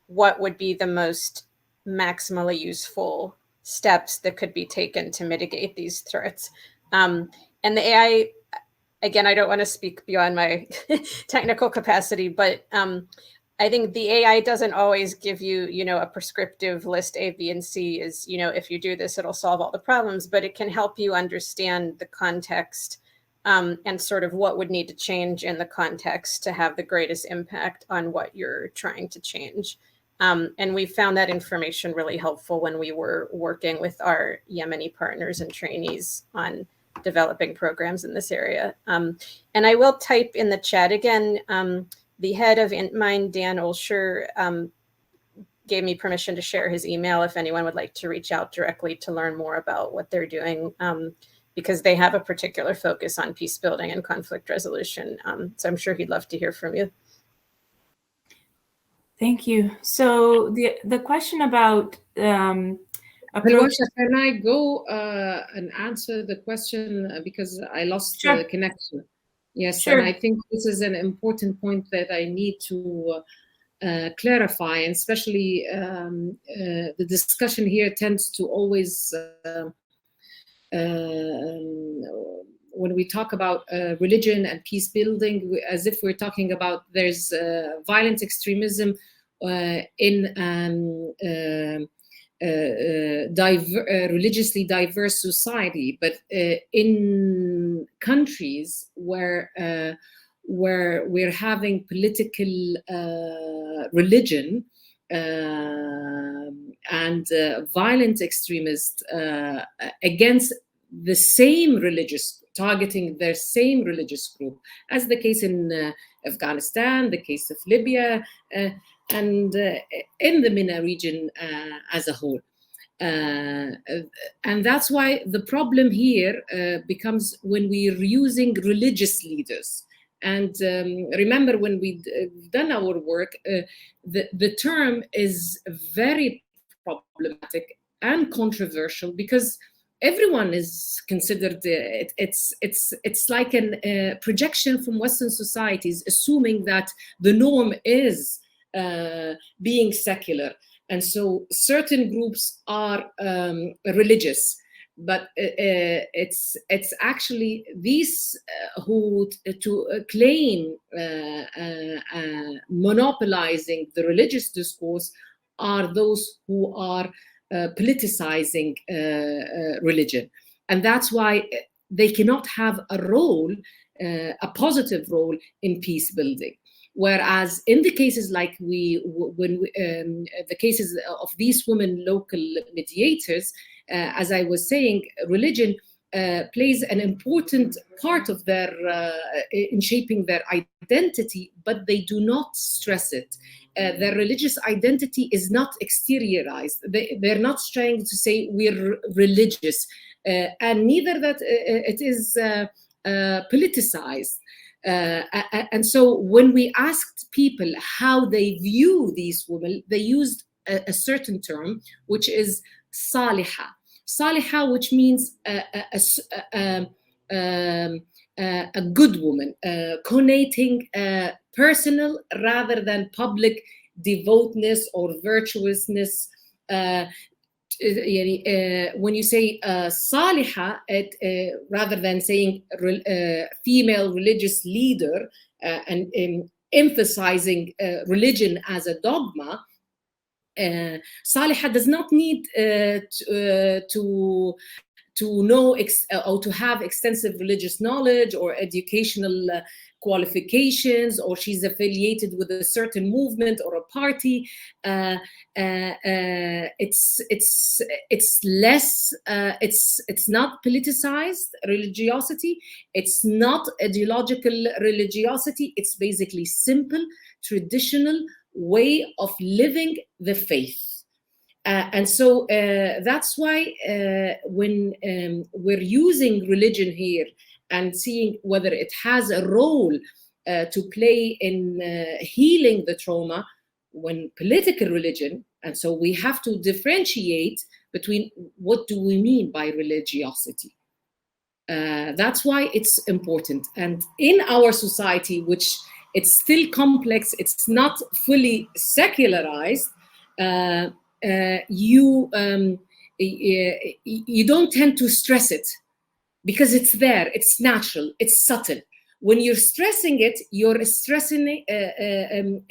what would be the most maximally useful steps that could be taken to mitigate these threats. And the AI, again, I don't want to speak beyond my technical capacity, but I think the AI doesn't always give you, a prescriptive list A, B, and C is, if you do this, it'll solve all the problems, but it can help you understand the context and sort of what would need to change in the context to have the greatest impact on what you're trying to change. And we found that information really helpful when we were working with our Yemeni partners and trainees on developing programs in this area. And I will type in the chat again, the head of IntMind, Dan Olsher, gave me permission to share his email if anyone would like to reach out directly to learn more about what they're doing, because they have a particular focus on peace building and conflict resolution. So I'm sure he'd love to hear from you. Thank you. So the question about approach. Can I go and answer the question because I lost Sure. the connection? Yes, Sure. and I think this is an important point that I need to clarify, and especially the discussion here tends to always, when we talk about religion and peace building, as if we're talking about there's violent extremism in religiously diverse society, but in countries where we're having political religion and violent extremists against the same religious, targeting their same religious group, as the case in Afghanistan, the case of Libya, and in the MENA region as a whole. And that's why the problem here becomes when we're using religious leaders. And remember, when we've done our work, the term is very problematic and controversial because everyone is considered, it's like a projection from Western societies, assuming that the norm is being secular. And so certain groups are religious, but it's actually these who claim monopolizing the religious discourse are those who are politicizing religion. And that's why they cannot have a role a positive role in peace building. Whereas in the cases like the cases of these women local mediators, as I was saying, religion plays an important part of their in shaping their identity, but they do not stress it. Their religious identity is not exteriorized. They're not trying to say we're religious, and neither that it is politicized. And so when we asked people how they view these women, they used a certain term, which is saliha. Saliha, which means a good woman, connotating personal rather than public devoutness or virtuousness. When you say saliha, rather than saying female religious leader and emphasizing religion as a dogma, saliha does not need to know or to have extensive religious knowledge or educational qualifications, or she's affiliated with a certain movement or a party. It's less. It's not politicized religiosity. It's not ideological religiosity. It's basically simple, traditional way of living the faith. And so that's why when we're using religion here and seeing whether it has a role to play in healing the trauma, when political religion, and so we have to differentiate between what do we mean by religiosity. That's why it's important. And in our society, which it's still complex, it's not fully secularized, you don't tend to stress it because it's there, it's natural, it's subtle. When you're stressing it, you're stressing,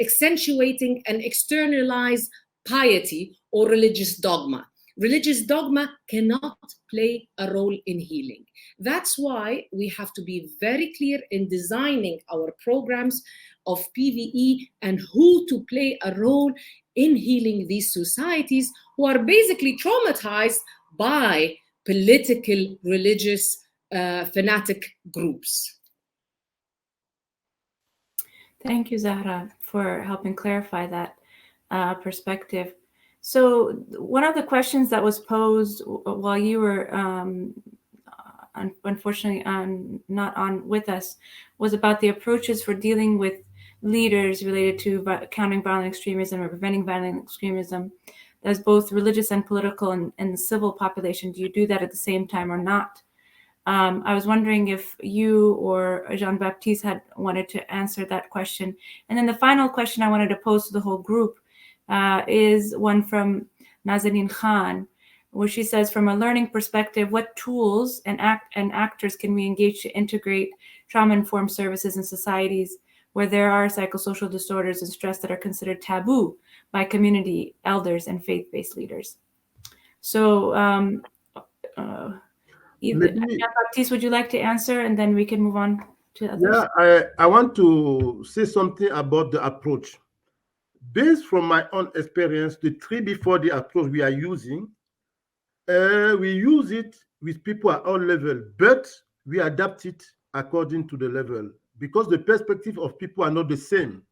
accentuating an externalized piety or religious dogma. Religious dogma cannot play a role in healing. That's why we have to be very clear in designing our programs of PVE and who to play a role in healing these societies who are basically traumatized by political, religious, fanatic groups. Thank you, Zahra, for helping clarify that perspective. So one of the questions that was posed while you were unfortunately not on with us was about the approaches for dealing with leaders related to countering violent extremism or preventing violent extremism. As both religious and political and the civil population. Do you do that at the same time or not? I was wondering if you or Jean-Baptiste had wanted to answer that question. And then the final question I wanted to pose to the whole group is one from Nazanin Khan, where she says, from a learning perspective, what tools and actors can we engage to integrate trauma-informed services in societies where there are psychosocial disorders and stress that are considered taboo by community elders and faith-based leaders? So Jean-Baptiste, would you like to answer, and then we can move on to others? Yeah, I want to say something about the approach. Based from my own experience, the 3B4D approach we are using, we use it with people at all levels, but we adapt it according to the level because the perspective of people are not the same.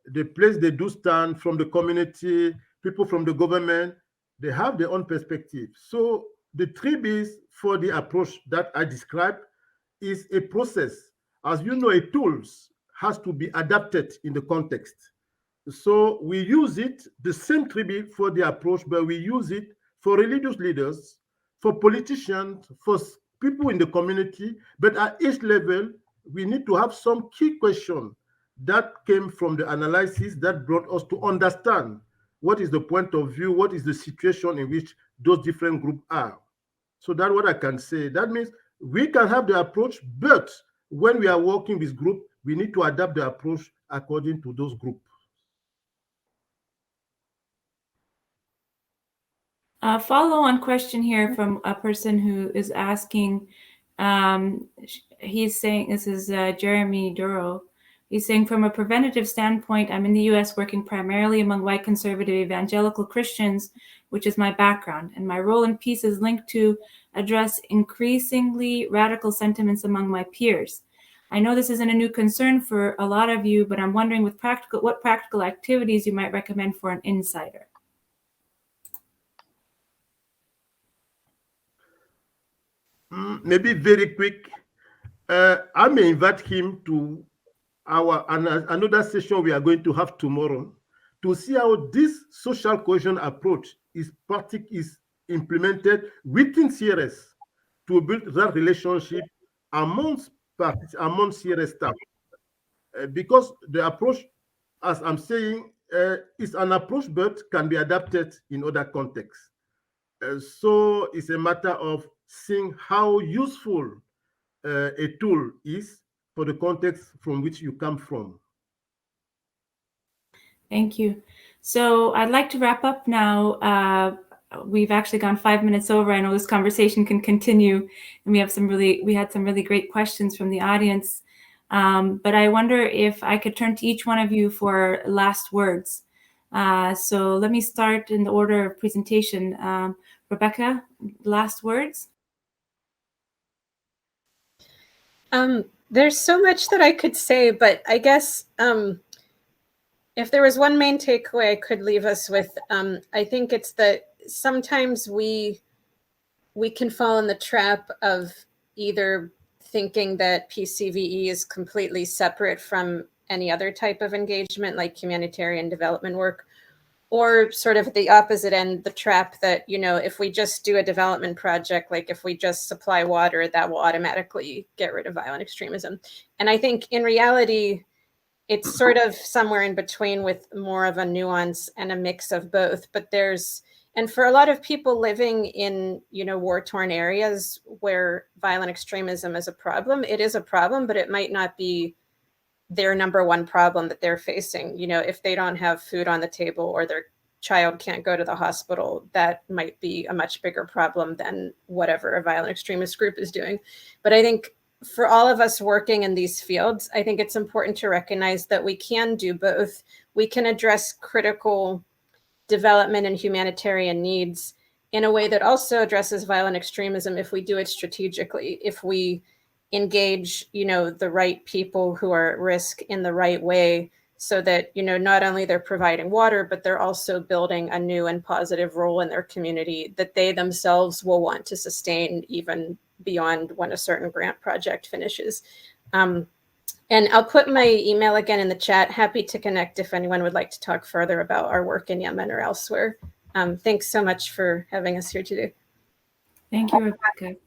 The place they do stand from the community, people from the government, they have their own perspective. So the 3Bs for the approach that I described is a process. As you know, a tools has to be adapted in the context. So we use it, the same 3B for the approach, but we use it for religious leaders, for politicians, for people in the community. But at each level, we need to have some key question that came from the analysis that brought us to understand what is the point of view, what is the situation in which those different groups are. So that's what I can say. That means we can have the approach, but when we are working with group, we need to adapt the approach according to those groups. A follow-on question here from a person who is asking, he's saying, this is Jeremy Duro. He's saying, from a preventative standpoint, I'm in the US working primarily among white conservative evangelical Christians, which is my background. And my role in peace is linked to address increasingly radical sentiments among my peers. I know this isn't a new concern for a lot of you, but I'm wondering what practical activities you might recommend for an insider. Maybe very quick. I may invite him to another session we are going to have tomorrow to see how this social cohesion approach is implemented within CRS to build that relationship amongst CRS staff. Because the approach, as I'm saying, is an approach but can be adapted in other contexts. So it's a matter of seeing how useful a tool is for the context from which you come from. Thank you. So I'd like to wrap up now. We've actually gone 5 minutes over. I know this conversation can continue, and we had some really great questions from the audience. But I wonder if I could turn to each one of you for last words. So let me start in the order of presentation. Rebecca, last words? There's so much that I could say, but I guess if there was one main takeaway I could leave us with, I think it's that sometimes we can fall in the trap of either thinking that PCVE is completely separate from any other type of engagement like humanitarian development work, or sort of the opposite end, the trap that, you know, if we just do a development project, like if we just supply water, that will automatically get rid of violent extremism. And I think in reality, it's sort of somewhere in between with more of a nuance and a mix of both. But and for a lot of people living in, you know, war-torn areas where violent extremism is a problem, it is a problem, but it might not be their number one problem that they're facing. You know, if they don't have food on the table or their child can't go to the hospital, that might be a much bigger problem than whatever a violent extremist group is doing. But I think for all of us working in these fields, I think it's important to recognize that we can do both. We can address critical development and humanitarian needs in a way that also addresses violent extremism if we do it strategically, if we engage, you know, the right people who are at risk in the right way, so that, you know, not only they're providing water, but they're also building a new and positive role in their community that they themselves will want to sustain even beyond when a certain grant project finishes. And I'll put my email again in the chat. Happy to connect if anyone would like to talk further about our work in Yemen or elsewhere. Thanks so much for having us here today. Thank you, Rebecca.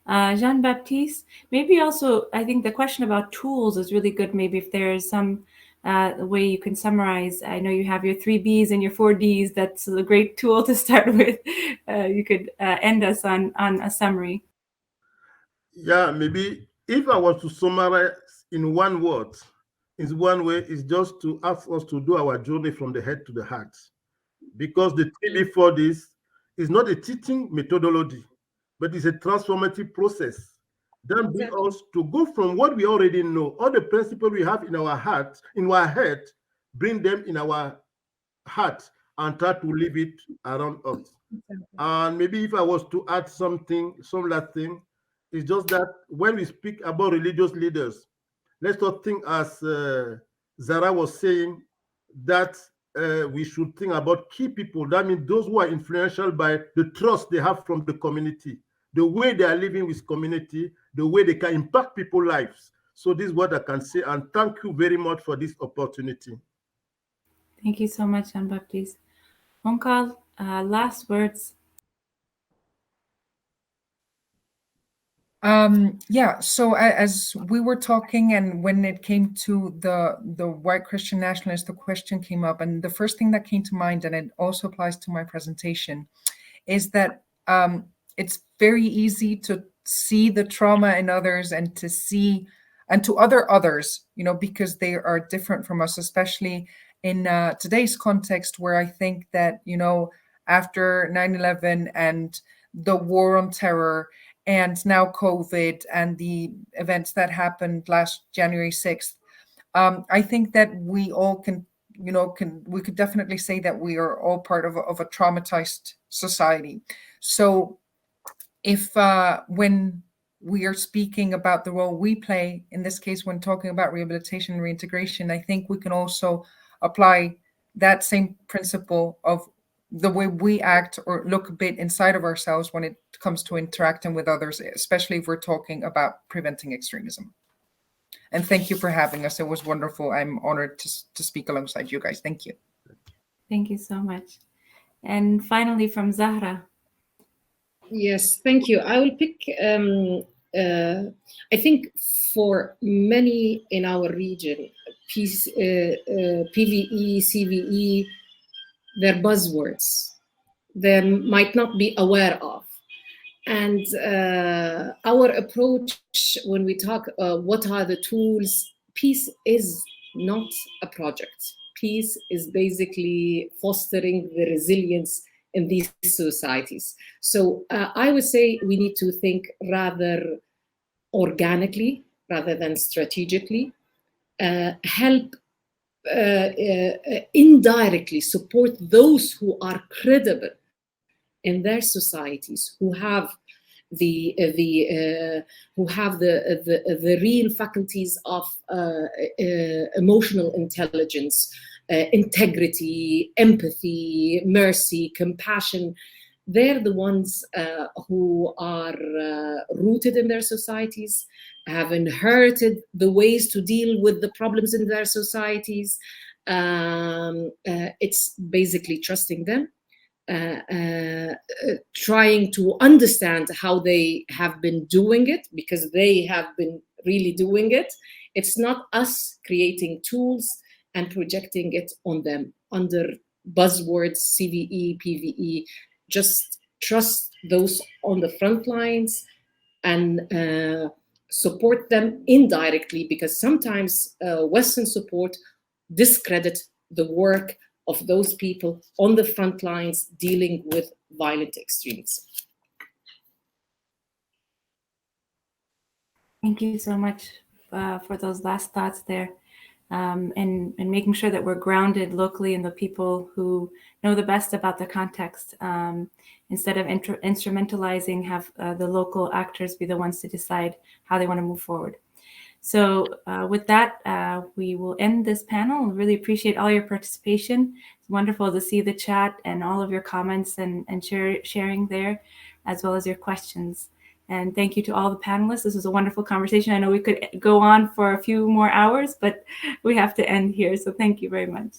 Jean-Baptiste, maybe also, I think the question about tools is really good. Maybe if there's some way you can summarize, I know you have your 3 Bs and your 4 Ds. That's a great tool to start with. You could end us on a summary. Yeah, maybe if I was to summarize in one word, is one way is just to ask us to do our journey from the head to the heart. Because the 3 before this is not a teaching methodology, but it's a transformative process that brings us to go from what we already know, all the principles we have in our heart, in our head, bring them in our heart and try to live it around us. And maybe if I was to add something, some last thing, it's just that when we speak about religious leaders, let's not think as Zara was saying, that we should think about key people. That means those who are influential by the trust they have from the community, the way they are living with community, the way they can impact people's lives. So this is what I can say, and thank you very much for this opportunity. Thank you so much, Jean-Baptiste. Onkal, last words. Yeah, so as we were talking, and when it came to the white Christian nationalist, the question came up, and the first thing that came to mind, and it also applies to my presentation, is that it's very easy to see the trauma in others and to see, and to others, you know, because they are different from us, especially in today's context, where I think that, you know, after 9/11 and the war on terror and now COVID and the events that happened last January 6th, I think that we all can, we could definitely say that we are all part of a traumatized society. So if when we are speaking about the role we play, in this case, when talking about rehabilitation and reintegration, I think we can also apply that same principle of the way we act or look a bit inside of ourselves when it comes to interacting with others, especially if we're talking about preventing extremism. And thank you for having us. It was wonderful. I'm honored to speak alongside you guys. Thank you. Thank you so much. And finally, from Zahra. Yes, thank you. I will pick, I think for many in our region, PVE, CVE, they're buzzwords they might not be aware of. And our approach when we talk, what are the tools? Peace is not a project. Peace is basically fostering the resilience in these societies. So I would say we need to think rather organically rather than strategically, help indirectly support those who are credible in their societies, who have the real faculties of emotional intelligence, integrity, empathy, mercy, compassion. They're the ones who are rooted in their societies, have inherited the ways to deal with the problems in their societies. It's basically trusting them, trying to understand how they have been doing it, because they have been really doing it. It's not us creating tools and projecting it on them under buzzwords, CVE, PVE. Just trust those on the front lines and support them indirectly, because sometimes Western support discredit the work of those people on the front lines dealing with violent extremism. Thank you so much for those last thoughts there, and making sure that we're grounded locally in the people who know the best about the context, instead of instrumentalizing, have the local actors be the ones to decide how they want to move forward. So with that, we will end this panel. We really appreciate all your participation. It's wonderful to see the chat and all of your comments and sharing there, as well as your questions. And thank you to all the panelists. This was a wonderful conversation. I know we could go on for a few more hours, but we have to end here. So thank you very much.